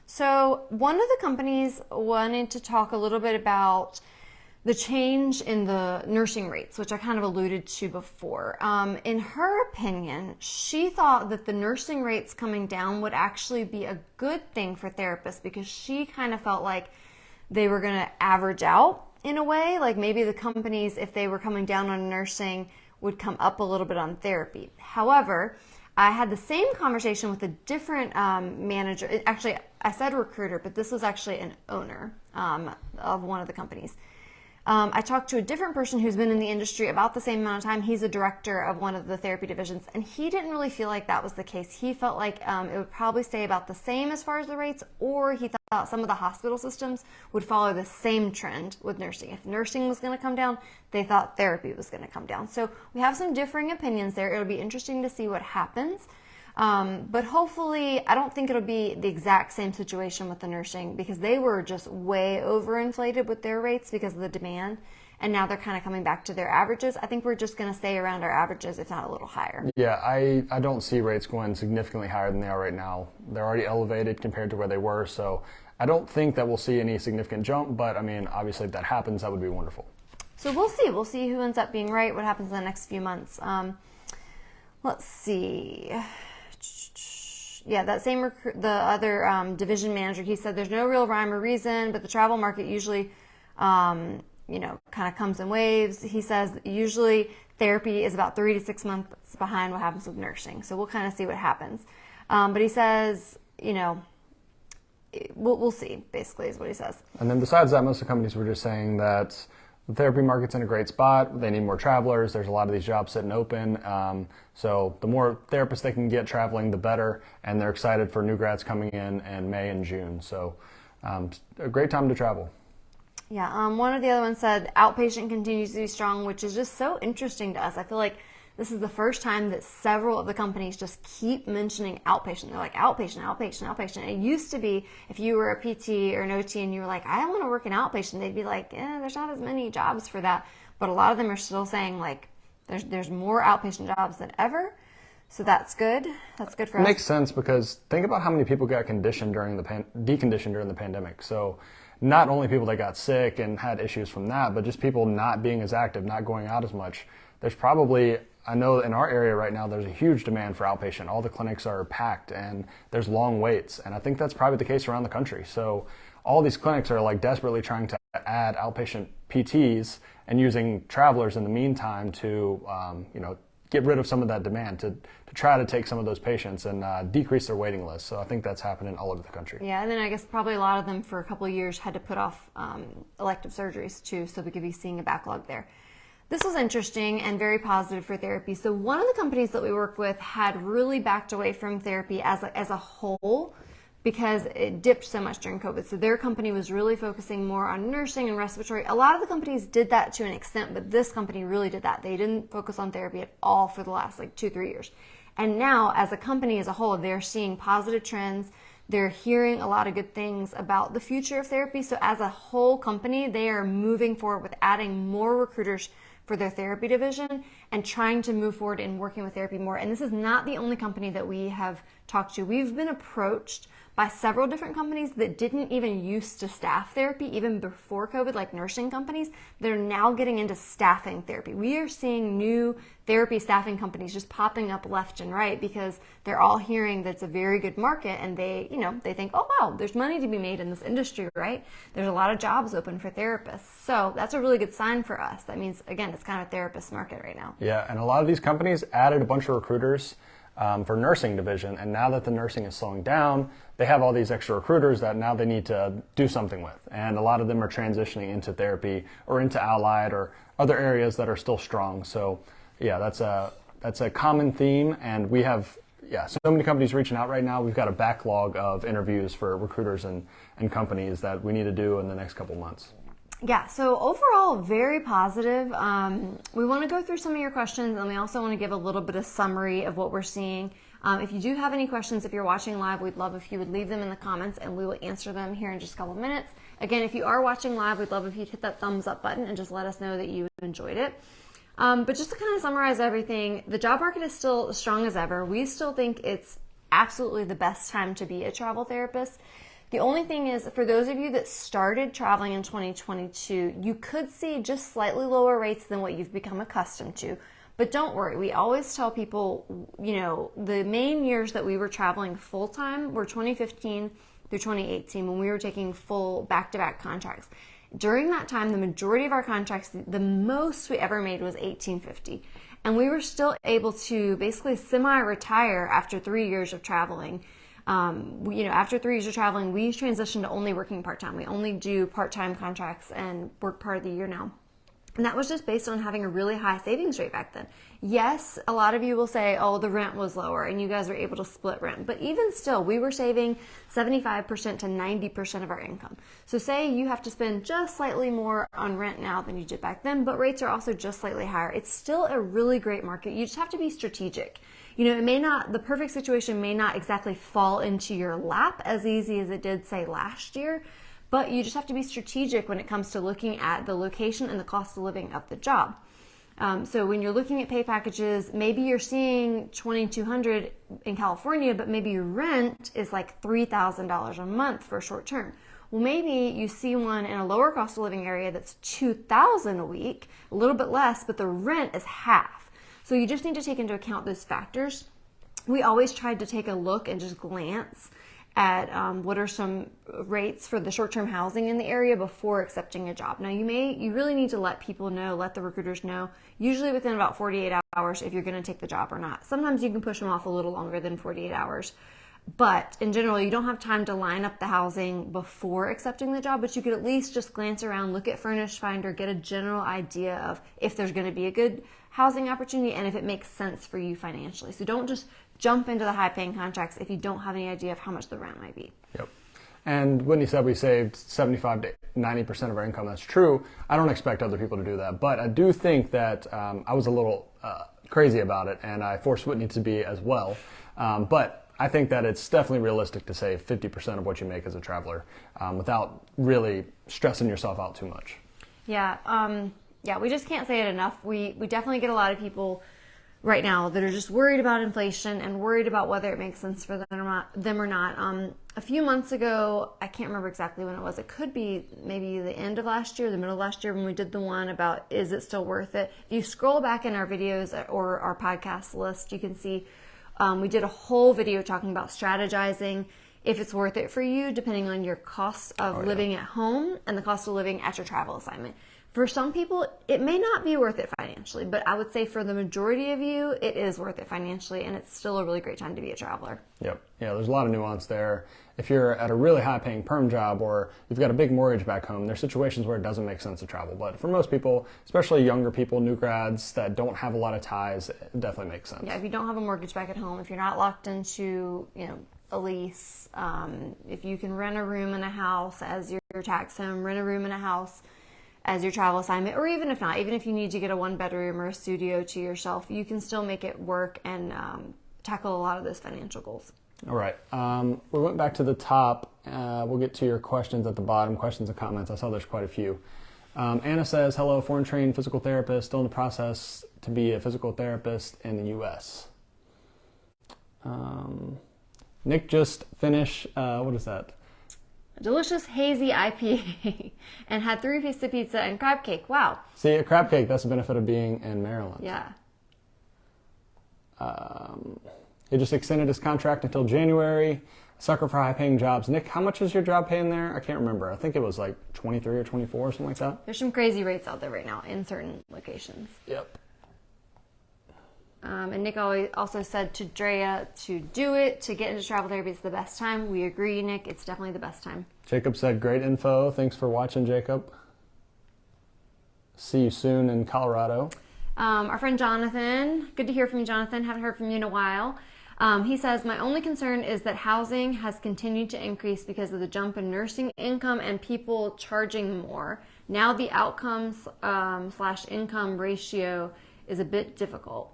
so one of the companies wanted to talk a little bit about the change in the nursing rates, which I kind of alluded to before. In her opinion, she thought that the nursing rates coming down would actually be a good thing for therapists because she kind of felt like they were going to average out in a way. Like maybe the companies, if they were coming down on nursing, would come up a little bit on therapy. However, I had the same conversation with a different manager. Actually, I said recruiter, but this was actually an owner of one of the companies. I talked to a different person who's been in the industry about the same amount of time. He's a director of one of the therapy divisions, and he didn't really feel like that was the case. He felt like it would probably stay about the same as far as the rates, or he thought some of the hospital systems would follow the same trend with nursing. If nursing was going to come down, they thought therapy was going to come down. So we have some differing opinions there. It'll be interesting to see what happens. But hopefully, I don't think it'll be the exact same situation with the nursing because they were just way overinflated with their rates because of the demand. And now they're kind of coming back to their averages. I think we're just going to stay around our averages, if not a little higher. Yeah, I don't see rates going significantly higher than they are right now. They're already elevated compared to where they were. So I don't think that we'll see any significant jump. But I mean, obviously, if that happens, that would be wonderful. So we'll see. We'll see who ends up being right, what happens in the next few months. Let's see. Yeah, that same the other division manager, he said there's no real rhyme or reason, but the travel market usually, kind of comes in waves. He says usually therapy is about 3 to 6 months behind what happens with nursing. So we'll kind of see what happens. But he says, we'll see, basically, is what he says. And then besides that, most of the companies were just saying that the therapy market's in a great spot. They need more travelers. There's a lot of these jobs sitting open. So the more therapists they can get traveling, the better. And they're excited for new grads coming in May and June. So a great time to travel. Yeah. One of the other ones said outpatient continues to be strong, which is just so interesting to us. I feel like this is the first time that several of the companies just keep mentioning outpatient. They're like, outpatient, outpatient, outpatient. It used to be if you were a PT or an OT and you were like, I want to work in outpatient, they'd be like, there's not as many jobs for that. But a lot of them are still saying like, there's more outpatient jobs than ever. So that's good. That's good for us. It makes sense because think about how many people got deconditioned during the pandemic. So not only people that got sick and had issues from that, but just people not being as active, not going out as much. There's probably, I know in our area right now, there's a huge demand for outpatient. All the clinics are packed and there's long waits. And I think that's probably the case around the country. So all these clinics are like desperately trying to add outpatient PTs and using travelers in the meantime to, get rid of some of that demand to try to take some of those patients and decrease their waiting list. So I think that's happening all over the country. Yeah, and then I guess probably a lot of them for a couple of years had to put off elective surgeries too, so we could be seeing a backlog there. This was interesting and very positive for therapy. So one of the companies that we work with had really backed away from therapy as a whole because it dipped so much during COVID. So their company was really focusing more on nursing and respiratory. A lot of the companies did that to an extent, but this company really did that. They didn't focus on therapy at all for the last 2-3 years. And now as a company as a whole, they're seeing positive trends. They're hearing a lot of good things about the future of therapy. So as a whole company, they are moving forward with adding more recruiters for their therapy division and trying to move forward in working with therapy more. And this is not the only company that we have talked to. We've been approached by several different companies that didn't even used to staff therapy even before COVID, like nursing companies. They're now getting into staffing therapy. We are seeing new therapy staffing companies just popping up left and right because they're all hearing that it's a very good market and they think, oh wow, there's money to be made in this industry, right? There's a lot of jobs open for therapists. So that's a really good sign for us. That means, again, it's kind of a therapist market right now. Yeah, and a lot of these companies added a bunch of recruiters for nursing division. And now that the nursing is slowing down, they have all these extra recruiters that now they need to do something with. And a lot of them are transitioning into therapy or into allied or other areas that are still strong. So yeah, that's a common theme. And we have so many companies reaching out right now. We've got a backlog of interviews for recruiters and companies that we need to do in the next couple months. Yeah, so overall, very positive. We want to go through some of your questions, and we also want to give a little bit of summary of what we're seeing. If you do have any questions, if you're watching live, we'd love if you would leave them in the comments, and we will answer them here in just a couple of minutes. Again, if you are watching live, we'd love if you'd hit that thumbs up button and just let us know that you enjoyed it. But just to kind of summarize everything, the job market is still as strong as ever. We still think it's absolutely the best time to be a travel therapist. The only thing is, for those of you that started traveling in 2022, you could see just slightly lower rates than what you've become accustomed to. But don't worry, we always tell people, the main years that we were traveling full-time were 2015 through 2018 when we were taking full back-to-back contracts. During that time, the majority of our contracts, the most we ever made was $1,850. And we were still able to basically semi-retire after 3 years of traveling. After 3 years of traveling, we transitioned to only working part-time. We only do part-time contracts and work part of the year now. And that was just based on having a really high savings rate back then. Yes, a lot of you will say, oh, the rent was lower and you guys were able to split rent. But even still, we were saving 75% to 90% of our income. So say you have to spend just slightly more on rent now than you did back then, but rates are also just slightly higher. It's still a really great market. You just have to be strategic. The perfect situation may not exactly fall into your lap as easy as it did, say, last year, but you just have to be strategic when it comes to looking at the location and the cost of living of the job. So when you're looking at pay packages, maybe you're seeing $2,200 in California, but maybe your rent is like $3,000 a month for short term. Well, maybe you see one in a lower cost of living area that's $2,000 a week, a little bit less, but the rent is half. So you just need to take into account those factors. We always tried to take a look and just glance at what are some rates for the short-term housing in the area before accepting a job. Now, you really need to let the recruiters know, usually within about 48 hours if you're going to take the job or not. Sometimes you can push them off a little longer than 48 hours. But in general, you don't have time to line up the housing before accepting the job, but you could at least just glance around, look at Furnished Finder, get a general idea of if there's going to be a good housing opportunity and if it makes sense for you financially. So don't just jump into the high-paying contracts if you don't have any idea of how much the rent might be. Yep. And Whitney said we saved 75 to 90% of our income. That's true. I don't expect other people to do that, but I do think that I was a little crazy about it, and I forced Whitney to be as well. But I think that it's definitely realistic to save 50% of what you make as a traveler without really stressing yourself out too much. Yeah, we just can't say it enough. We definitely get a lot of people right now that are just worried about inflation and worried about whether it makes sense for them or not. A few months ago, I can't remember exactly when it was. It could be maybe the end of last year, the middle of last year when we did the one about is it still worth it. If you scroll back in our videos or our podcast list, you can see we did a whole video talking about strategizing if it's worth it for you depending on your cost of living at home and the cost of living at your travel assignment. For some people, it may not be worth it financially, but I would say for the majority of you, it is worth it financially, and it's still a really great time to be a traveler. Yep. Yeah, there's a lot of nuance there. If you're at a really high-paying perm job or you've got a big mortgage back home, there's situations where it doesn't make sense to travel. But for most people, especially younger people, new grads that don't have a lot of ties, it definitely makes sense. Yeah, if you don't have a mortgage back at home, if you're not locked into, a lease, if you can rent a room in a house as your tax home, rent a room in a house as your travel assignment, or even if not, even if you need to get a 1-bedroom or a studio to yourself, you can still make it work and tackle a lot of those financial goals. All right. We went back to the top. We'll get to your questions at the bottom, questions and comments. I saw there's quite a few. Anna says, hello, foreign trained physical therapist, still in the process to be a physical therapist in the U.S. Nick just finished, what is that? Delicious hazy IPA and had 3 pieces of pizza and crab cake. Wow. See, a crab cake, that's the benefit of being in Maryland. Yeah. He just extended his contract until January. Sucker for high-paying jobs. Nick, how much is your job paying there? I can't remember. I think it was like 23 or 24 or something like that. There's some crazy rates out there right now in certain locations. Yep. And Nick also said to Drea to do it, to get into travel therapy. It's the best time. We agree, Nick. It's definitely the best time. Jacob said, great info. Thanks for watching, Jacob. See you soon in Colorado. Our friend Jonathan, good to hear from you, Jonathan. Haven't heard from you in a while. He says, my only concern is that housing has continued to increase because of the jump in nursing income and people charging more. Now the outcomes / income ratio is a bit difficult.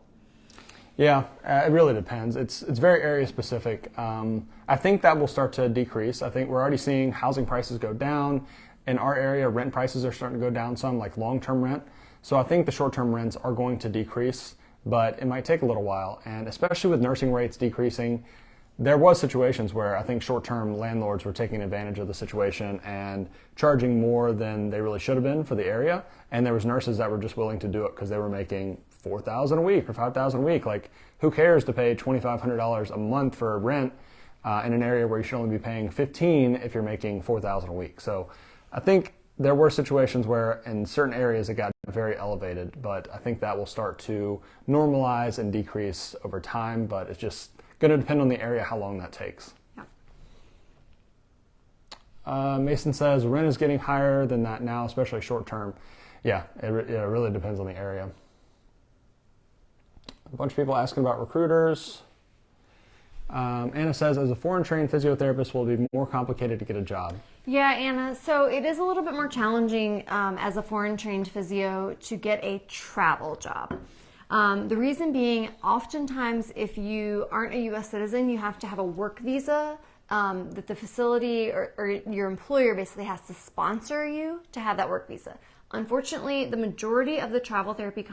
Yeah, it really depends. It's very area specific. I think that will start to decrease. I think we're already seeing housing prices go down. In our area, rent prices are starting to go down some, like long-term rent. So I think the short-term rents are going to decrease, but it might take a little while. And especially with nursing rates decreasing, there was situations where I think short-term landlords were taking advantage of the situation and charging more than they really should have been for the area. And there was nurses that were just willing to do it because they were making $4,000 a week or $5,000 a week. Like, who cares to pay $2,500 a month for rent in an area where you should only be paying $15,000 if you're making $4,000 a week? So I think there were situations where in certain areas it got very elevated, but I think that will start to normalize and decrease over time, but it's just going to depend on the area how long that takes. Yeah. Mason says rent is getting higher than that now, especially short term. Yeah, it really depends on the area. A bunch of people asking about recruiters. Anna says, as a foreign trained physiotherapist, will it be more complicated to get a job? Yeah, Anna. So it is a little bit more challenging as a foreign trained physio to get a travel job. The reason being, oftentimes, if you aren't a U.S. citizen, you have to have a work visa that the facility or your employer basically has to sponsor you to have that work visa. Unfortunately, the majority of the travel therapy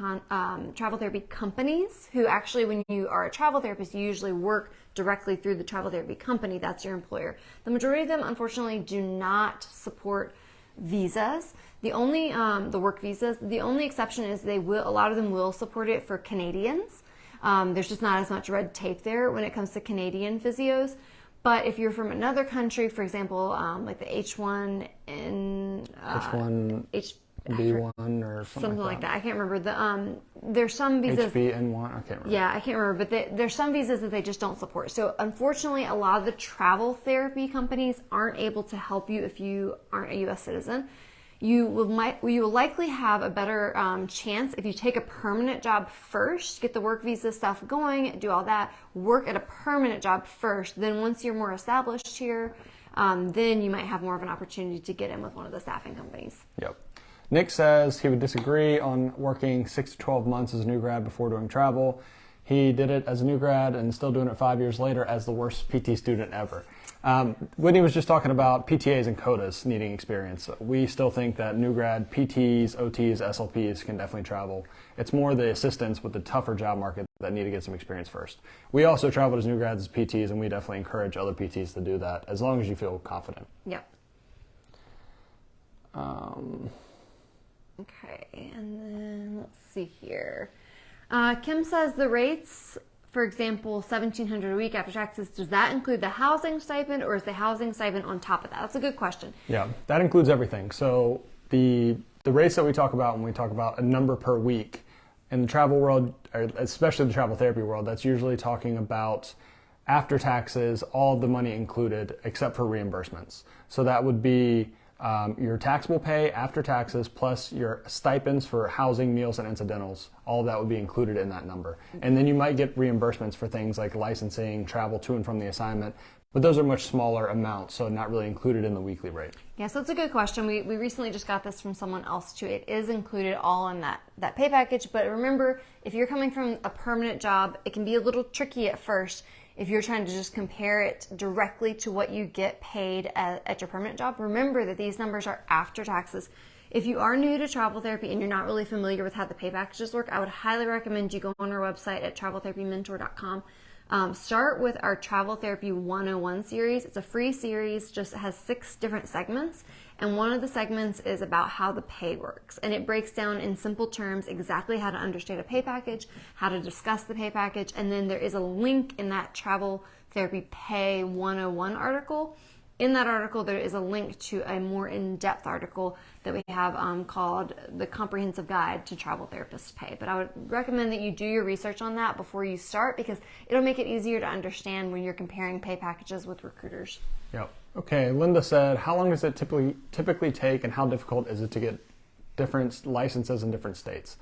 companies who actually, when you are a travel therapist, you usually work directly through the travel therapy company. That's your employer. The majority of them, unfortunately, do not support visas. The only the work visas. The only exception is a lot of them will support it for Canadians. There's just not as much red tape there when it comes to Canadian physios. But if you're from another country, for example, like the B1 or something like that. I can't remember. There's some visas. HBN1, I can't remember. Yeah, I can't remember. But there's some visas that they just don't support. So unfortunately, a lot of the travel therapy companies aren't able to help you if you aren't a U.S. citizen. You will likely have a better chance if you take a permanent job first, get the work visa stuff going, do all that, work at a permanent job first. Then once you're more established here, then you might have more of an opportunity to get in with one of the staffing companies. Yep. Nick says he would disagree on working 6 to 12 months as a new grad before doing travel. He did it as a new grad and still doing it 5 years later as the worst PT student ever. Whitney was just talking about PTAs and CODAs needing experience. We still think that new grad PTs, OTs, SLPs can definitely travel. It's more the assistants with the tougher job market that need to get some experience first. We also traveled as new grads as PTs, and we definitely encourage other PTs to do that as long as you feel confident. Yep. Okay, and then let's see here. Kim says the rates, for example, $1,700 a week after taxes, does that include the housing stipend, or is the housing stipend on top of that? That's a good question. Yeah, that includes everything. So the rates that we talk about when we talk about a number per week in the travel world, especially the travel therapy world, that's usually talking about after taxes, all of the money included except for reimbursements. So that would be your taxable pay after taxes plus your stipends for housing, meals, and incidentals. All of that would be included in that number. And then you might get reimbursements for things like licensing, travel to and from the assignment, but those are much smaller amounts, so not really included in the weekly rate. Yeah, so it's a good question. We recently just got this from someone else too. It is included all in that pay package, but remember, if you're coming from a permanent job, it can be a little tricky at first. If you're trying to just compare it directly to what you get paid at your permanent job, remember that these numbers are after taxes. If you are new to travel therapy and you're not really familiar with how the pay packages work, I would highly recommend you go on our website at traveltherapymentor.com. Start with our Travel Therapy 101 series. It's a free series, just has 6 different segments. And one of the segments is about how the pay works. And it breaks down in simple terms exactly how to understand a pay package, how to discuss the pay package. And then there is a link in that Travel Therapy Pay 101 article in that article, there is a link to a more in-depth article that we have called The Comprehensive Guide to Travel Therapist Pay. But I would recommend that you do your research on that before you start, because it'll make it easier to understand when you're comparing pay packages with recruiters. Yep. Okay, Linda said, how long does it typically take, and how difficult is it to get different licenses in different states?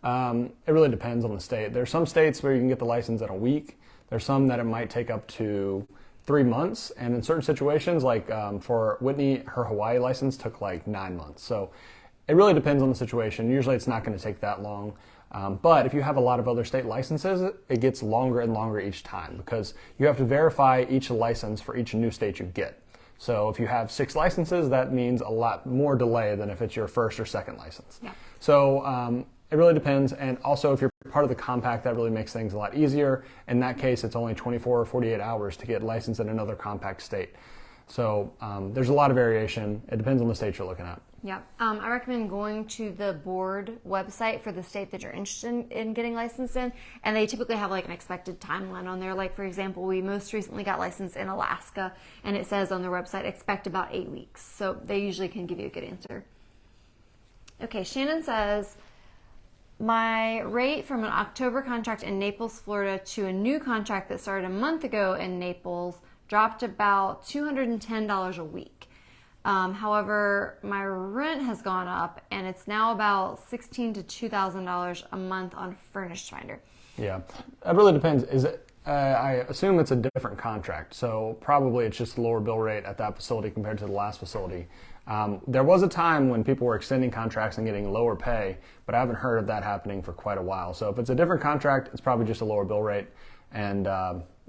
It really depends on the state. There's some states where you can get the license in a week. There's some that it might take up to 3 months, and in certain situations, like for Whitney, her Hawaii license took like 9 months. So it really depends on the situation. Usually it's not going to take that long. But if you have a lot of other state licenses, it gets longer and longer each time, because you have to verify each license for each new state you get. So if you have 6 licenses, that means a lot more delay than if it's your first or second license. Yeah. So it really depends. And also, if you're part of the compact, that really makes things a lot easier. In that case, it's only 24 or 48 hours to get licensed in another compact state. So there's a lot of variation. It depends on the state you're looking at. Yeah. I recommend going to the board website for the state that you're interested in getting licensed in. And they typically have like an expected timeline on there. Like, for example, we most recently got licensed in Alaska, and it says on their website, expect about 8 weeks. So they usually can give you a good answer. Okay, Shannon says, my rate from an October contract in Naples, Florida to a new contract that started a month ago in Naples dropped about $210 a week. However, my rent has gone up, and it's now about $1,600 to $2,000 a month on Furnished Finder. Yeah, it really depends. I assume it's a different contract, so probably it's just a lower bill rate at that facility compared to the last facility. There was a time when people were extending contracts and getting lower pay, but I haven't heard of that happening for quite a while. So if it's a different contract, it's probably just a lower bill rate. And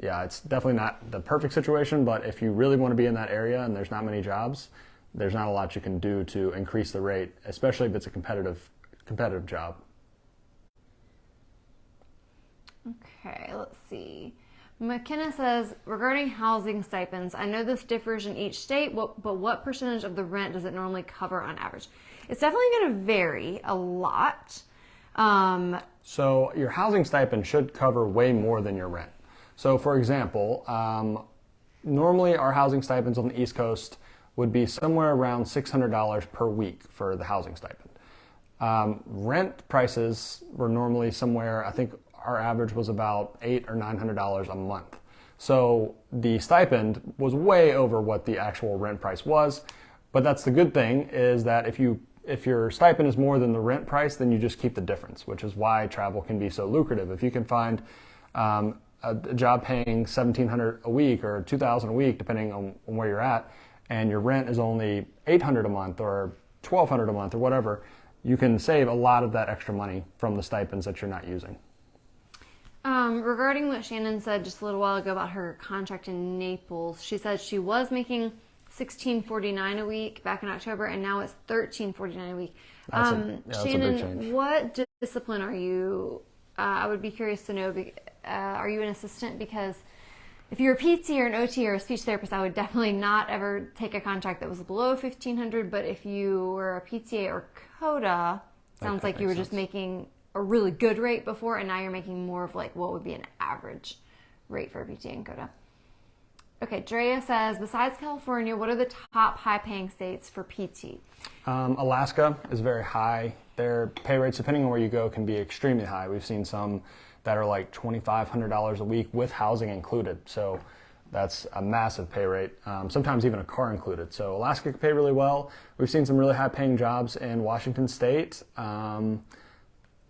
yeah, it's definitely not the perfect situation, but if you really want to be in that area and there's not many jobs, there's not a lot you can do to increase the rate, especially if it's a competitive job. Okay, let's see. McKenna says, regarding housing stipends, I know this differs in each state, but what percentage of the rent does it normally cover on average? It's definitely going to vary a lot. So your housing stipend should cover way more than your rent. So for example, normally our housing stipends on the East Coast would be somewhere around $600 per week for the housing stipend. Rent prices were normally somewhere, I think our average was about $800 or $900 a month. So the stipend was way over what the actual rent price was. But that's the good thing, is that if your stipend is more than the rent price, then you just keep the difference, which is why travel can be so lucrative. If you can find a job paying $1,700 a week or $2,000 a week, depending on where you're at, and your rent is only $800 a month or $1,200 a month or whatever, you can save a lot of that extra money from the stipends that you're not using. Regarding what Shannon said just a little while ago about her contract in Naples, she said she was making $16.49 a week back in October, and now it's $13.49 a week. That's Shannon, a big change. what discipline are you? I would be curious to know. Are you an assistant? Because if you're a PT or an OT or a speech therapist, I would definitely not ever take a contract that was below $1,500. But if you were a PTA or CODA, sounds like you were just making a really good rate before, and now you're making more of like what would be an average rate for a PTA and CODA. Okay, Drea says, besides California, what are the top high-paying states for PT? Alaska is very high. Their pay rates, depending on where you go, can be extremely high. We've seen some that are like $2,500 a week with housing included. So that's a massive pay rate, sometimes even a car included. So Alaska can pay really well. We've seen some really high-paying jobs in Washington State.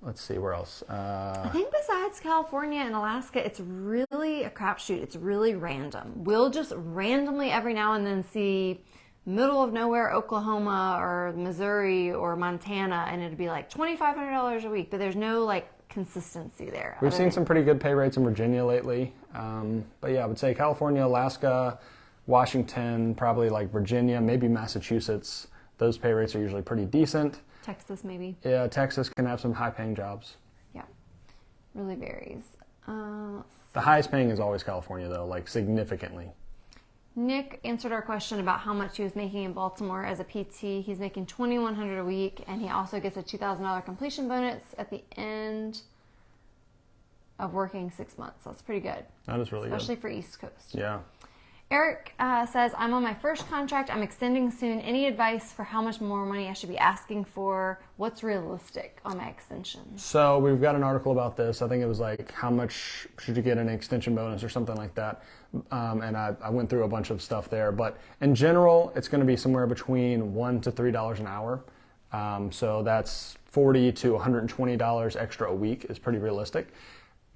Let's see, where else? I think besides California and Alaska, it's really a crapshoot. It's really random. We'll just randomly every now and then see middle of nowhere Oklahoma or Missouri or Montana, and it'd be like $2,500 a week, but there's no like consistency there. We've seen some pretty good pay rates in Virginia lately. But yeah, I would say California, Alaska, Washington, probably like Virginia, maybe Massachusetts. Those pay rates are usually pretty decent. Texas, maybe. Yeah, Texas can have some high-paying jobs. Yeah, really varies. The highest paying is always California, though, like significantly. Nick answered our question about how much he was making in Baltimore as a PT. He's making $2,100 a week, and he also gets a $2,000 completion bonus at the end of working 6 months. That's pretty good. That is really especially good. for East Coast. Yeah. Eric says, I'm on my first contract. I'm extending soon. Any advice for how much more money I should be asking for? What's realistic on my extension? So we've got an article about this. I think it was like, how much should you get an extension bonus or something like that. And I went through a bunch of stuff there. But in general, it's going to be somewhere between $1 to $3 an hour. So that's $40 to $120 extra a week is pretty realistic.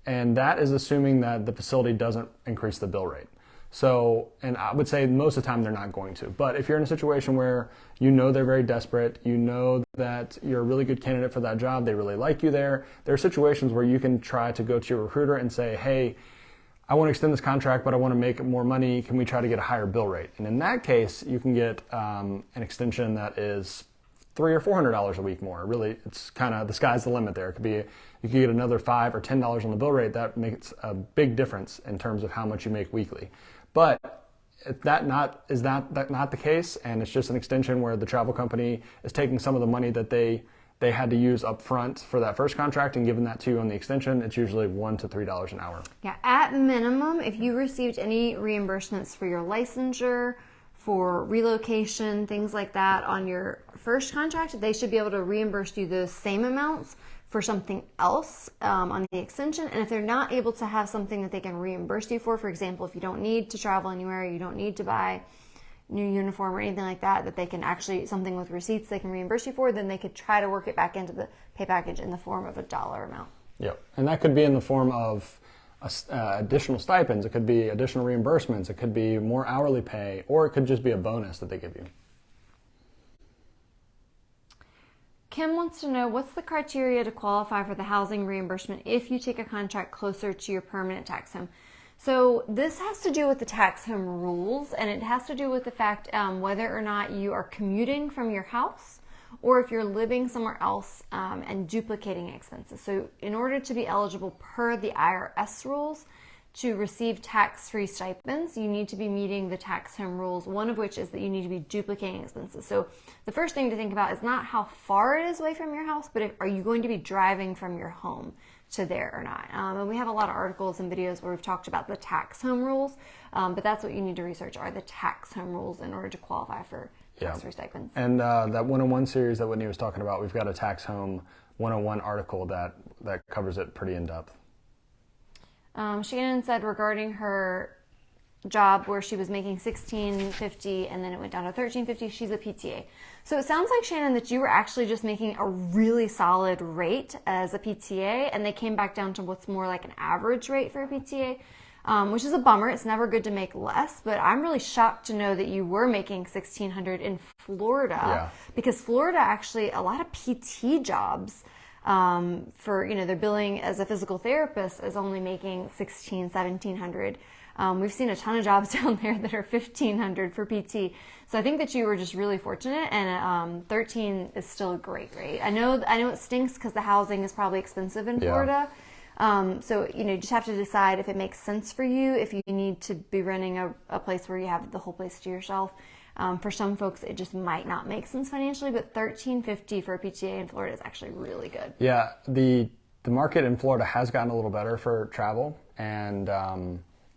And that is assuming that the facility doesn't increase the bill rate. So, and I would say most of the time they're not going to. But if you're in a situation where you know they're very desperate, you know that you're a really good candidate for that job, they really like you there are situations where you can try to go to your recruiter and say, hey, I want to extend this contract, but I want to make more money. Can we try to get a higher bill rate? And in that case, you can get an extension that is $300 or $400 a week more. Really, it's kind of the sky's the limit there. It could be, you could get another $5 or $10 on the bill rate. That makes a big difference in terms of how much you make weekly. But is that not the case, and it's just an extension where the travel company is taking some of the money that they had to use up front for that first contract and giving that to you on the extension, it's usually $1 to $3 an hour. Yeah, at minimum, if you received any reimbursements for your licensure, for relocation, things like that on your first contract, they should be able to reimburse you those same amounts for something else on the extension. And if they're not able to have something that they can reimburse you for example, if you don't need to travel anywhere, you don't need to buy new uniform or anything like that, that they can actually, something with receipts they can reimburse you for, then they could try to work it back into the pay package in the form of a dollar amount. Yep, and that could be in the form of additional stipends, it could be additional reimbursements, it could be more hourly pay, or it could just be a bonus that they give you. Kim wants to know, what's the criteria to qualify for the housing reimbursement if you take a contract closer to your permanent tax home? So this has to do with the tax home rules, and it has to do with the fact whether or not you are commuting from your house or if you're living somewhere else and duplicating expenses. So in order to be eligible per the IRS rules to receive tax-free stipends, you need to be meeting the tax home rules, one of which is that you need to be duplicating expenses. So the first thing to think about is not how far it is away from your house, but are you going to be driving from your home to there or not? And we have a lot of articles and videos where we've talked about the tax home rules, but that's what you need to research, are the tax home rules in order to qualify for tax-free stipends. And that 101 series that Whitney was talking about, we've got a tax home 101 article that covers it pretty in depth. Shannon said regarding her job where she was making $16.50 and then it went down to $13.50, she's a PTA. So it sounds like, Shannon, that you were actually just making a really solid rate as a PTA, and they came back down to what's more like an average rate for a PTA, which is a bummer. It's never good to make less, but I'm really shocked to know that you were making $1,600 in Florida, because Florida actually, a lot of PT jobs for, they're billing as a physical therapist is only making $1,600, $1,700. We've seen a ton of jobs down there that are $1,500 for PT. So I think that you were just really fortunate, and 13 is still a great rate. I know it stinks because the housing is probably expensive in Florida. So you just have to decide if it makes sense for you, if you need to be renting a place where you have the whole place to yourself. For some folks, it just might not make sense financially, but $13.50 for a PTA in Florida is actually really good. Yeah, the market in Florida has gotten a little better for travel, and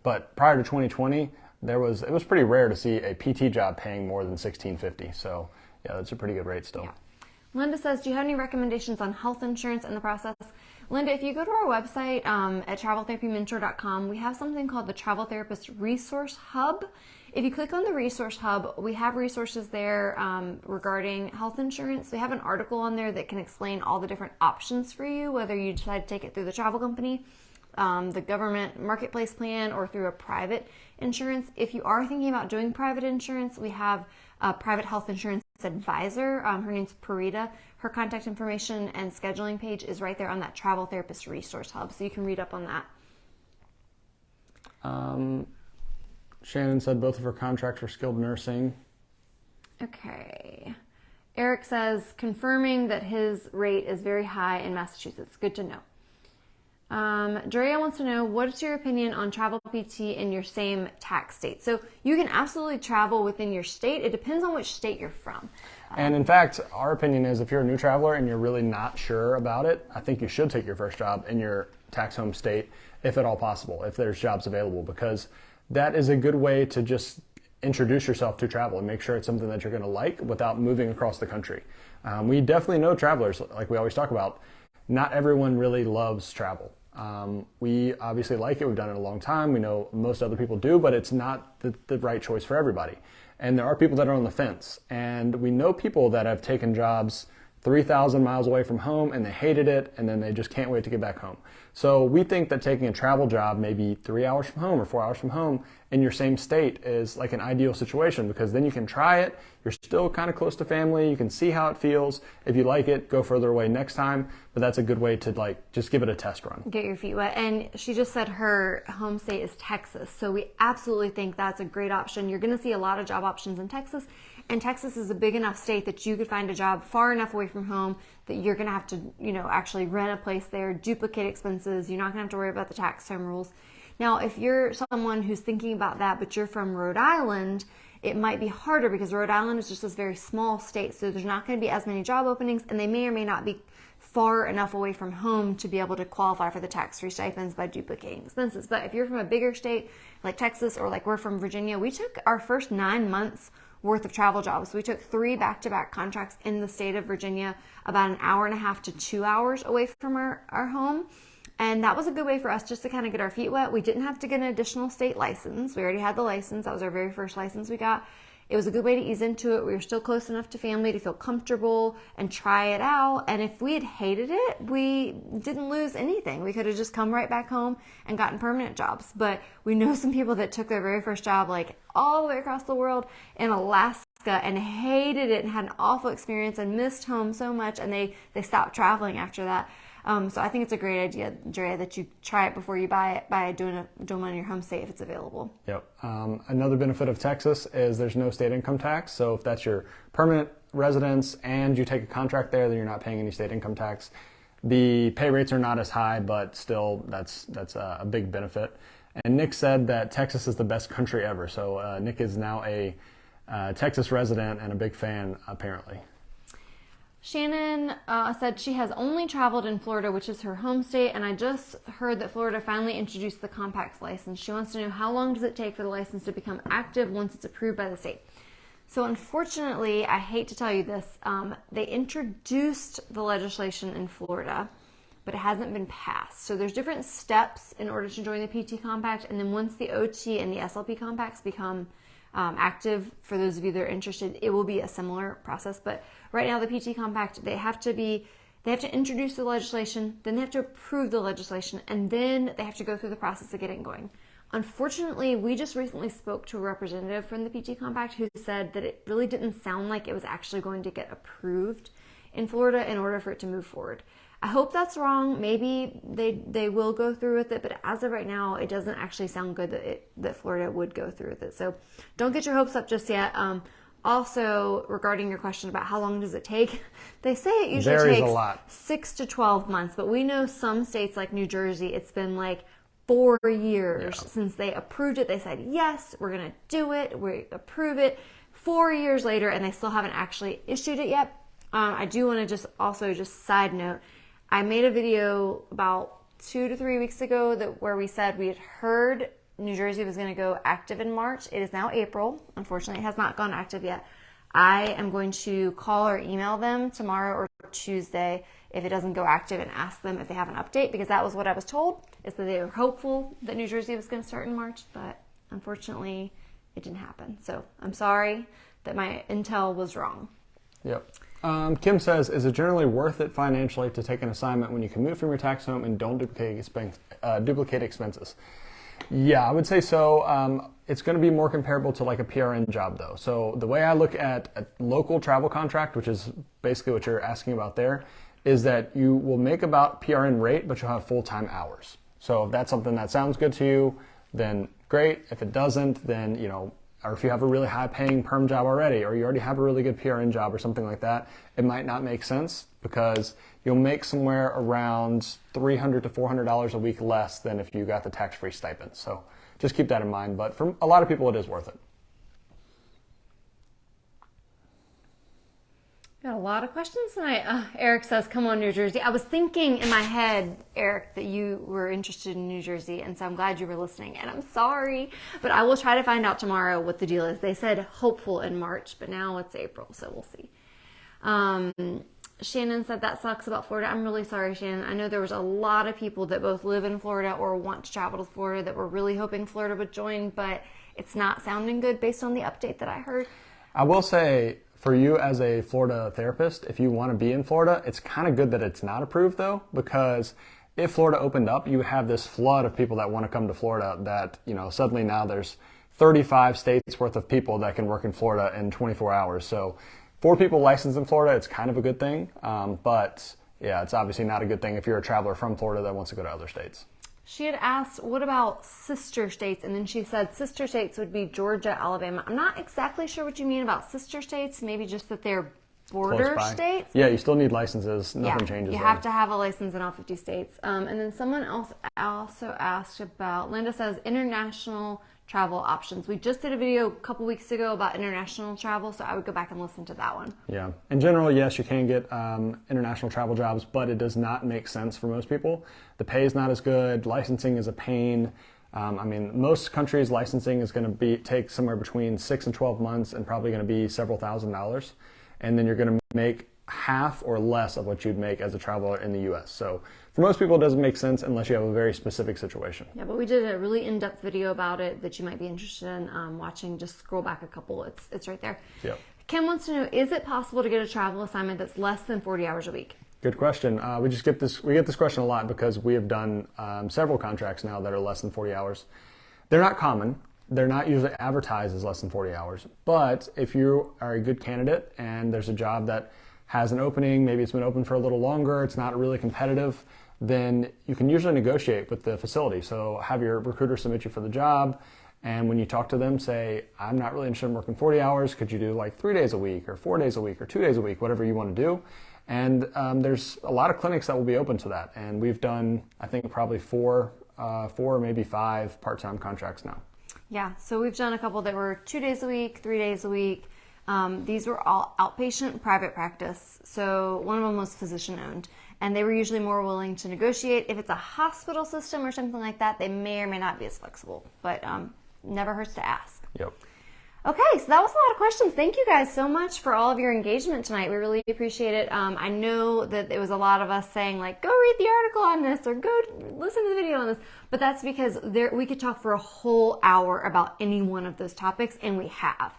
but prior to 2020, it was pretty rare to see a PT job paying more than $16.50. So yeah, that's a pretty good rate still. Yeah. Linda says, do you have any recommendations on health insurance in the process? Linda, if you go to our website at traveltherapymentor.com, we have something called the Travel Therapist Resource Hub. If you click on the Resource Hub, we have resources there regarding health insurance. We have an article on there that can explain all the different options for you, whether you decide to take it through the travel company, the government marketplace plan, or through a private insurance. If you are thinking about doing private insurance, we have a private health insurance advisor. Her name's Parita. Her contact information and scheduling page is right there on that Travel Therapist Resource Hub, so you can read up on that. Shannon said both of her contracts are skilled nursing. Okay. Eric says, confirming that his rate is very high in Massachusetts. Good to know. Drea wants to know, what's your opinion on travel PT in your same tax state? So you can absolutely travel within your state. It depends on which state you're from. And in fact, our opinion is if you're a new traveler and you're really not sure about it, I think you should take your first job in your tax home state, if at all possible, if there's jobs available, because that is a good way to just introduce yourself to travel and make sure it's something that you're going to like without moving across the country. We definitely know travelers, like we always talk about. Not everyone really loves travel. We obviously like it. We've done it a long time. We know most other people do, but it's not the right choice for everybody. And there are people that are on the fence. And we know people that have taken jobs 3,000 miles away from home and they hated it, and then they just can't wait to get back home. So we think that taking a travel job maybe 3 hours from home or 4 hours from home in your same state is like an ideal situation, because then you can try it. You're still kind of close to family. You can see how it feels. If you like it, go further away next time. But that's a good way to like just give it a test run. Get your feet wet. And she just said her home state is Texas. So we absolutely think that's a great option. You're going to see a lot of job options in Texas. And Texas is a big enough state that you could find a job far enough away from home that you're going to have to, actually rent a place there, duplicate expenses. You're not going to have to worry about the tax time rules. Now, if you're someone who's thinking about that, but you're from Rhode Island, it might be harder because Rhode Island is just this very small state. So there's not going to be as many job openings, and they may or may not be far enough away from home to be able to qualify for the tax-free stipends by duplicating expenses. But if you're from a bigger state like Texas, or like we're from Virginia, we took our first 9 months worth of travel jobs. So we took 3 back-to-back contracts in the state of Virginia, about an hour and a half to 2 hours away from our home. And that was a good way for us just to kind of get our feet wet. We didn't have to get an additional state license. We already had the license. That was our very first license we got. It was a good way to ease into it. We were still close enough to family to feel comfortable and try it out. And if we had hated it, we didn't lose anything. We could have just come right back home and gotten permanent jobs. But we know some people that took their very first job like all the way across the world in Alaska and hated it and had an awful experience and missed home so much, and they stopped traveling after that. So I think it's a great idea, Drea, that you try it before you buy it by doing one in your home state if it's available. Yep. Another benefit of Texas is there's no state income tax. So if that's your permanent residence and you take a contract there, then you're not paying any state income tax. The pay rates are not as high, but still that's a big benefit. And Nick said that Texas is the best country ever. So Nick is now a Texas resident and a big fan, apparently. Shannon said she has only traveled in Florida, which is her home state, and I just heard that Florida finally introduced the compact license. She wants to know, how long does it take for the license to become active once it's approved by the state? So unfortunately, I hate to tell you this, they introduced the legislation in Florida, but it hasn't been passed. So there's different steps in order to join the PT compact, and then once the OT and the SLP compacts become active, for those of you that are interested, it will be a similar process. But right now, the PT compact, they have to introduce the legislation, then they have to approve the legislation, and then they have to go through the process of getting going. Unfortunately, we just recently spoke to a representative from the PT compact who said that it really didn't sound like it was actually going to get approved in Florida in order for it to move forward. I hope that's wrong. Maybe they will go through with it, but as of right now, it doesn't actually sound good that Florida would go through with it. So don't get your hopes up just yet. Also, regarding your question about how long does it take, they say it usually takes 6 to 12 months, but we know some states like New Jersey, it's been like 4 years since they approved it. They said, yes, we're going to do it. We approve it. 4 years later, and they still haven't actually issued it yet. I do want to just side note, I made a video about 2 to 3 weeks ago where we said we had heard New Jersey was going to go active in March. It is now April. Unfortunately, it has not gone active yet. I am going to call or email them tomorrow or Tuesday if it doesn't go active and ask them if they have an update, because that was what I was told, is that they were hopeful that New Jersey was going to start in March, but unfortunately it didn't happen. So I'm sorry that my intel was wrong. Yep. Kim says, is it generally worth it financially to take an assignment when you commute from your tax home and don't duplicate expenses? Yeah, I would say so. It's going to be more comparable to like a PRN job though. So the way I look at a local travel contract, which is basically what you're asking about there, is that you will make about PRN rate, but you'll have full-time hours. So if that's something that sounds good to you, then great. If it doesn't, then, or if you have a really high-paying perm job already, or you already have a really good PRN job or something like that, it might not make sense because you'll make somewhere around $300 to $400 a week less than if you got the tax-free stipend. So just keep that in mind. But for a lot of people, it is worth it. Got a lot of questions tonight. Eric says, come on, New Jersey. I was thinking in my head, Eric, that you were interested in New Jersey, and so I'm glad you were listening. And I'm sorry, but I will try to find out tomorrow what the deal is. They said hopeful in March, but now it's April, so we'll see. Shannon said, that sucks about Florida. I'm really sorry, Shannon. I know there was a lot of people that both live in Florida or want to travel to Florida that were really hoping Florida would join, but it's not sounding good based on the update that I heard. I will say, for you as a Florida therapist, if you want to be in Florida, it's kind of good that it's not approved though, because if Florida opened up, you have this flood of people that want to come to Florida that, suddenly now there's 35 states worth of people that can work in Florida in 24 hours. So for people licensed in Florida, it's kind of a good thing. But yeah, it's obviously not a good thing if you're a traveler from Florida that wants to go to other states. She had asked, what about sister states? And then she said sister states would be Georgia, Alabama. I'm not exactly sure what you mean about sister states. Maybe just that they're border states. Yeah, you still need licenses. Nothing changes. You have to have a license in all 50 states. And then someone else also asked about, Linda says, international travel options. We just did a video a couple weeks ago about international travel, so I would go back and listen to that one. Yeah. In general, yes, you can get international travel jobs, but it does not make sense for most people. The pay is not as good. Licensing is a pain. Most countries licensing is going to take somewhere between 6 and 12 months and probably going to be several $1,000s. And then you're going to make half or less of what you'd make as a traveler in the U.S. So for most people, it doesn't make sense unless you have a very specific situation. Yeah, but we did a really in-depth video about it that you might be interested in watching. Just scroll back a couple. It's right there. Yep. Kim wants to know, is it possible to get a travel assignment that's less than 40 hours a week? Good question. We get this question a lot because we have done several contracts now that are less than 40 hours. They're not common. They're not usually advertised as less than 40 hours. But if you are a good candidate and there's a job that has an opening, maybe it's been open for a little longer, it's not really competitive, then you can usually negotiate with the facility. So have your recruiter submit you for the job, and when you talk to them, say, I'm not really interested in working 40 hours, could you do like 3 days a week or 4 days a week or 2 days a week, whatever you want to do. And there's a lot of clinics that will be open to that. And we've done, I think, probably four, maybe 5 part-time contracts now. Yeah, so we've done a couple that were 2 days a week, 3 days a week. These were all outpatient private practice. So one of them was physician owned, and they were usually more willing to negotiate. If it's a hospital system or something like that, they may or may not be as flexible, but never hurts to ask. Yep. Okay, so that was a lot of questions. Thank you guys so much for all of your engagement tonight. We really appreciate it. I know that it was a lot of us saying like, go read the article on this or go listen to the video on this, but that's because we could talk for a whole hour about any one of those topics, and we have.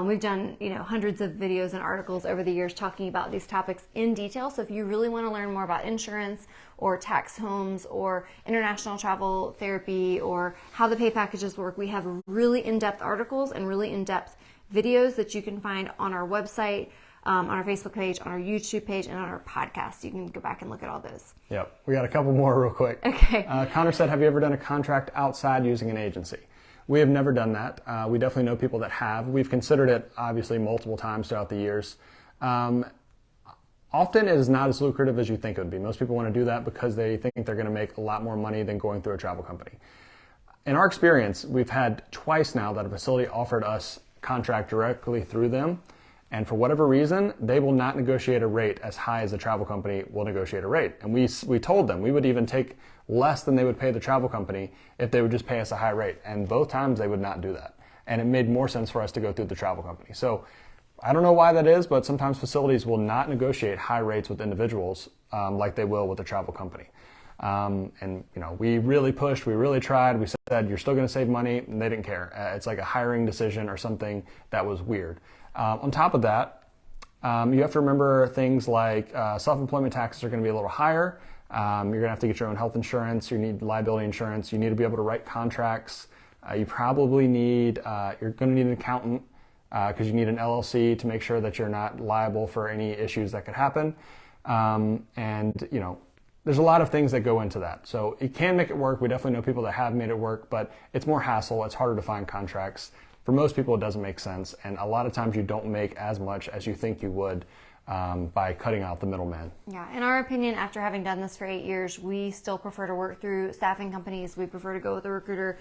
We've done hundreds of videos and articles over the years talking about these topics in detail. So if you really want to learn more about insurance or tax homes or international travel therapy or how the pay packages work, we have really in-depth articles and really in-depth videos that you can find on our website, on our Facebook page, on our YouTube page, and on our podcast. You can go back and look at all those. Yep. We got a couple more real quick. Okay. Connor said, have you ever done a contract outside using an agency? We have never done that. We definitely know people that have. We've considered it, obviously, multiple times throughout the years. Often it is not as lucrative as you think it would be. Most people want to do that because they think they're going to make a lot more money than going through a travel company. In our experience, we've had twice now that a facility offered us contract directly through them, and for whatever reason, they will not negotiate a rate as high as the travel company will negotiate a rate. And we told them we would even take less than they would pay the travel company if they would just pay us a high rate. And both times they would not do that. And it made more sense for us to go through the travel company. So I don't know why that is, but sometimes facilities will not negotiate high rates with individuals like they will with a travel company. We really pushed, we really tried. We said, you're still going to save money, and they didn't care. It's like a hiring decision or something that was weird. On top of that, you have to remember things like self-employment taxes are going to be a little higher. You're going to have to get your own health insurance. You need liability insurance. You need to be able to write contracts. You probably need, you're going to need an accountant because you need an LLC to make sure that you're not liable for any issues that could happen. There's a lot of things that go into that. So it can make it work. We definitely know people that have made it work, but it's more hassle. It's harder to find contracts. For most people, it doesn't make sense. And a lot of times you don't make as much as you think you would by cutting out the middleman. Yeah, in our opinion, after having done this for 8 years, we still prefer to work through staffing companies. We prefer to go with a recruiter.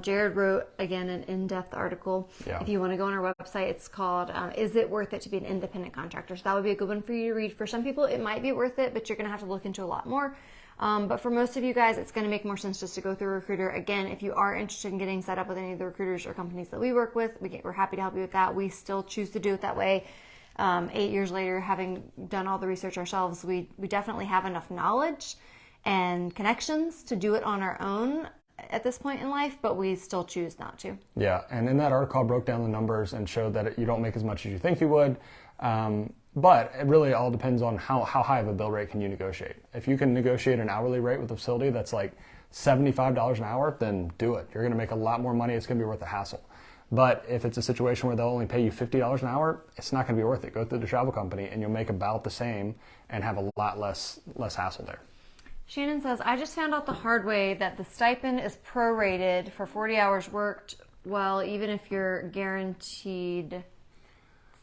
Jared wrote, again, an in-depth article. Yeah. If you want to go on our website, it's called, Is It Worth It to Be an Independent Contractor? So that would be a good one for you to read. For some people, it might be worth it, but you're going to have to look into a lot more. But for most of you guys, it's going to make more sense just to go through a recruiter. Again, if you are interested in getting set up with any of the recruiters or companies that we work with, we're happy to help you with that. We still choose to do it that way. 8 years later, having done all the research ourselves, we definitely have enough knowledge and connections to do it on our own at this point in life, but we still choose not to. Yeah, and in that article, I broke down the numbers and showed that you don't make as much as you think you would. But it really all depends on how high of a bill rate can you negotiate. If you can negotiate an hourly rate with a facility that's like $75 an hour, then do it. You're going to make a lot more money. It's going to be worth the hassle. But if it's a situation where they'll only pay you $50 an hour, it's not going to be worth it. Go through the travel company and you'll make about the same and have a lot less hassle there. Shannon says, I just found out the hard way that the stipend is prorated for 40 hours worked, well, even if you're guaranteed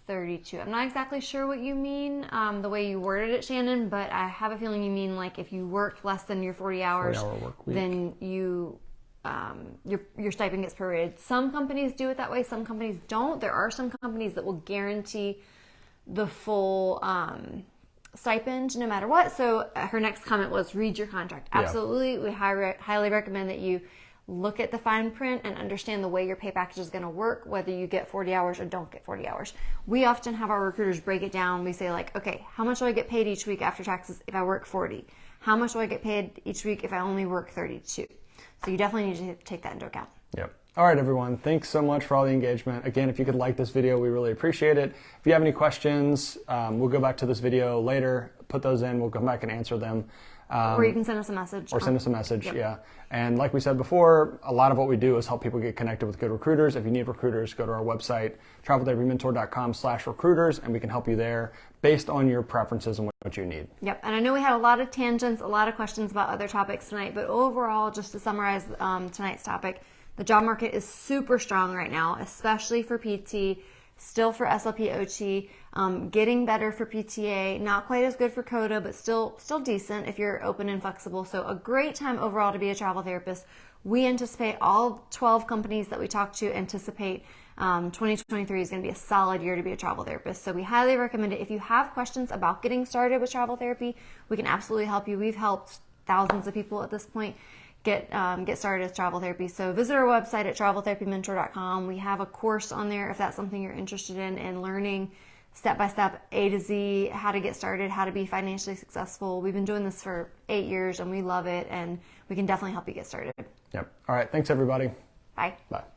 32. I'm not exactly sure what you mean, the way you worded it, Shannon, but I have a feeling you mean like if you worked less than your 40 hours, 40-hour work week. then you your stipend gets prorated. Some companies do it that way, some companies don't. There are some companies that will guarantee the full stipend no matter what. So her next comment was, read your contract. Absolutely. We highly recommend that you look at the fine print and understand the way your pay package is going to work, whether you get 40 hours or don't get 40 hours. We often have our recruiters break it down. We say like, okay, how much do I get paid each week after taxes if I work 40? How much do I get paid each week if I only work 32? So you definitely need to take that into account. Yep. All right, everyone. Thanks so much for all the engagement. Again, if you could like this video, we really appreciate it. If you have any questions, we'll go back to this video later, put those in, we'll come back and answer them. Or you can send us a message. Or send us a message, Yep. yeah. And like we said before, a lot of what we do is help people get connected with good recruiters. If you need recruiters, go to our website, traveltherapymentor.com/recruiters, and we can help you there based on your preferences and what you need. Yep, and I know we had a lot of tangents, a lot of questions about other topics tonight, but overall, just to summarize tonight's topic, the job market is super strong right now, especially for PT, still for SLP OT, getting better for PTA, not quite as good for CODA, but still decent if you're open and flexible. So a great time overall to be a travel therapist. We anticipate, all 12 companies that we talk to anticipate 2023 is going to be a solid year to be a travel therapist. So we highly recommend it. If you have questions about getting started with travel therapy, we can absolutely help you. We've helped thousands of people at this point get started with travel therapy. So visit our website at traveltherapymentor.com. We have a course on there if that's something you're interested in learning step-by-step, A to Z, how to get started, how to be financially successful. We've been doing this for 8 years and we love it, and we can definitely help you get started. Yep. All right. Thanks, everybody. Bye. Bye.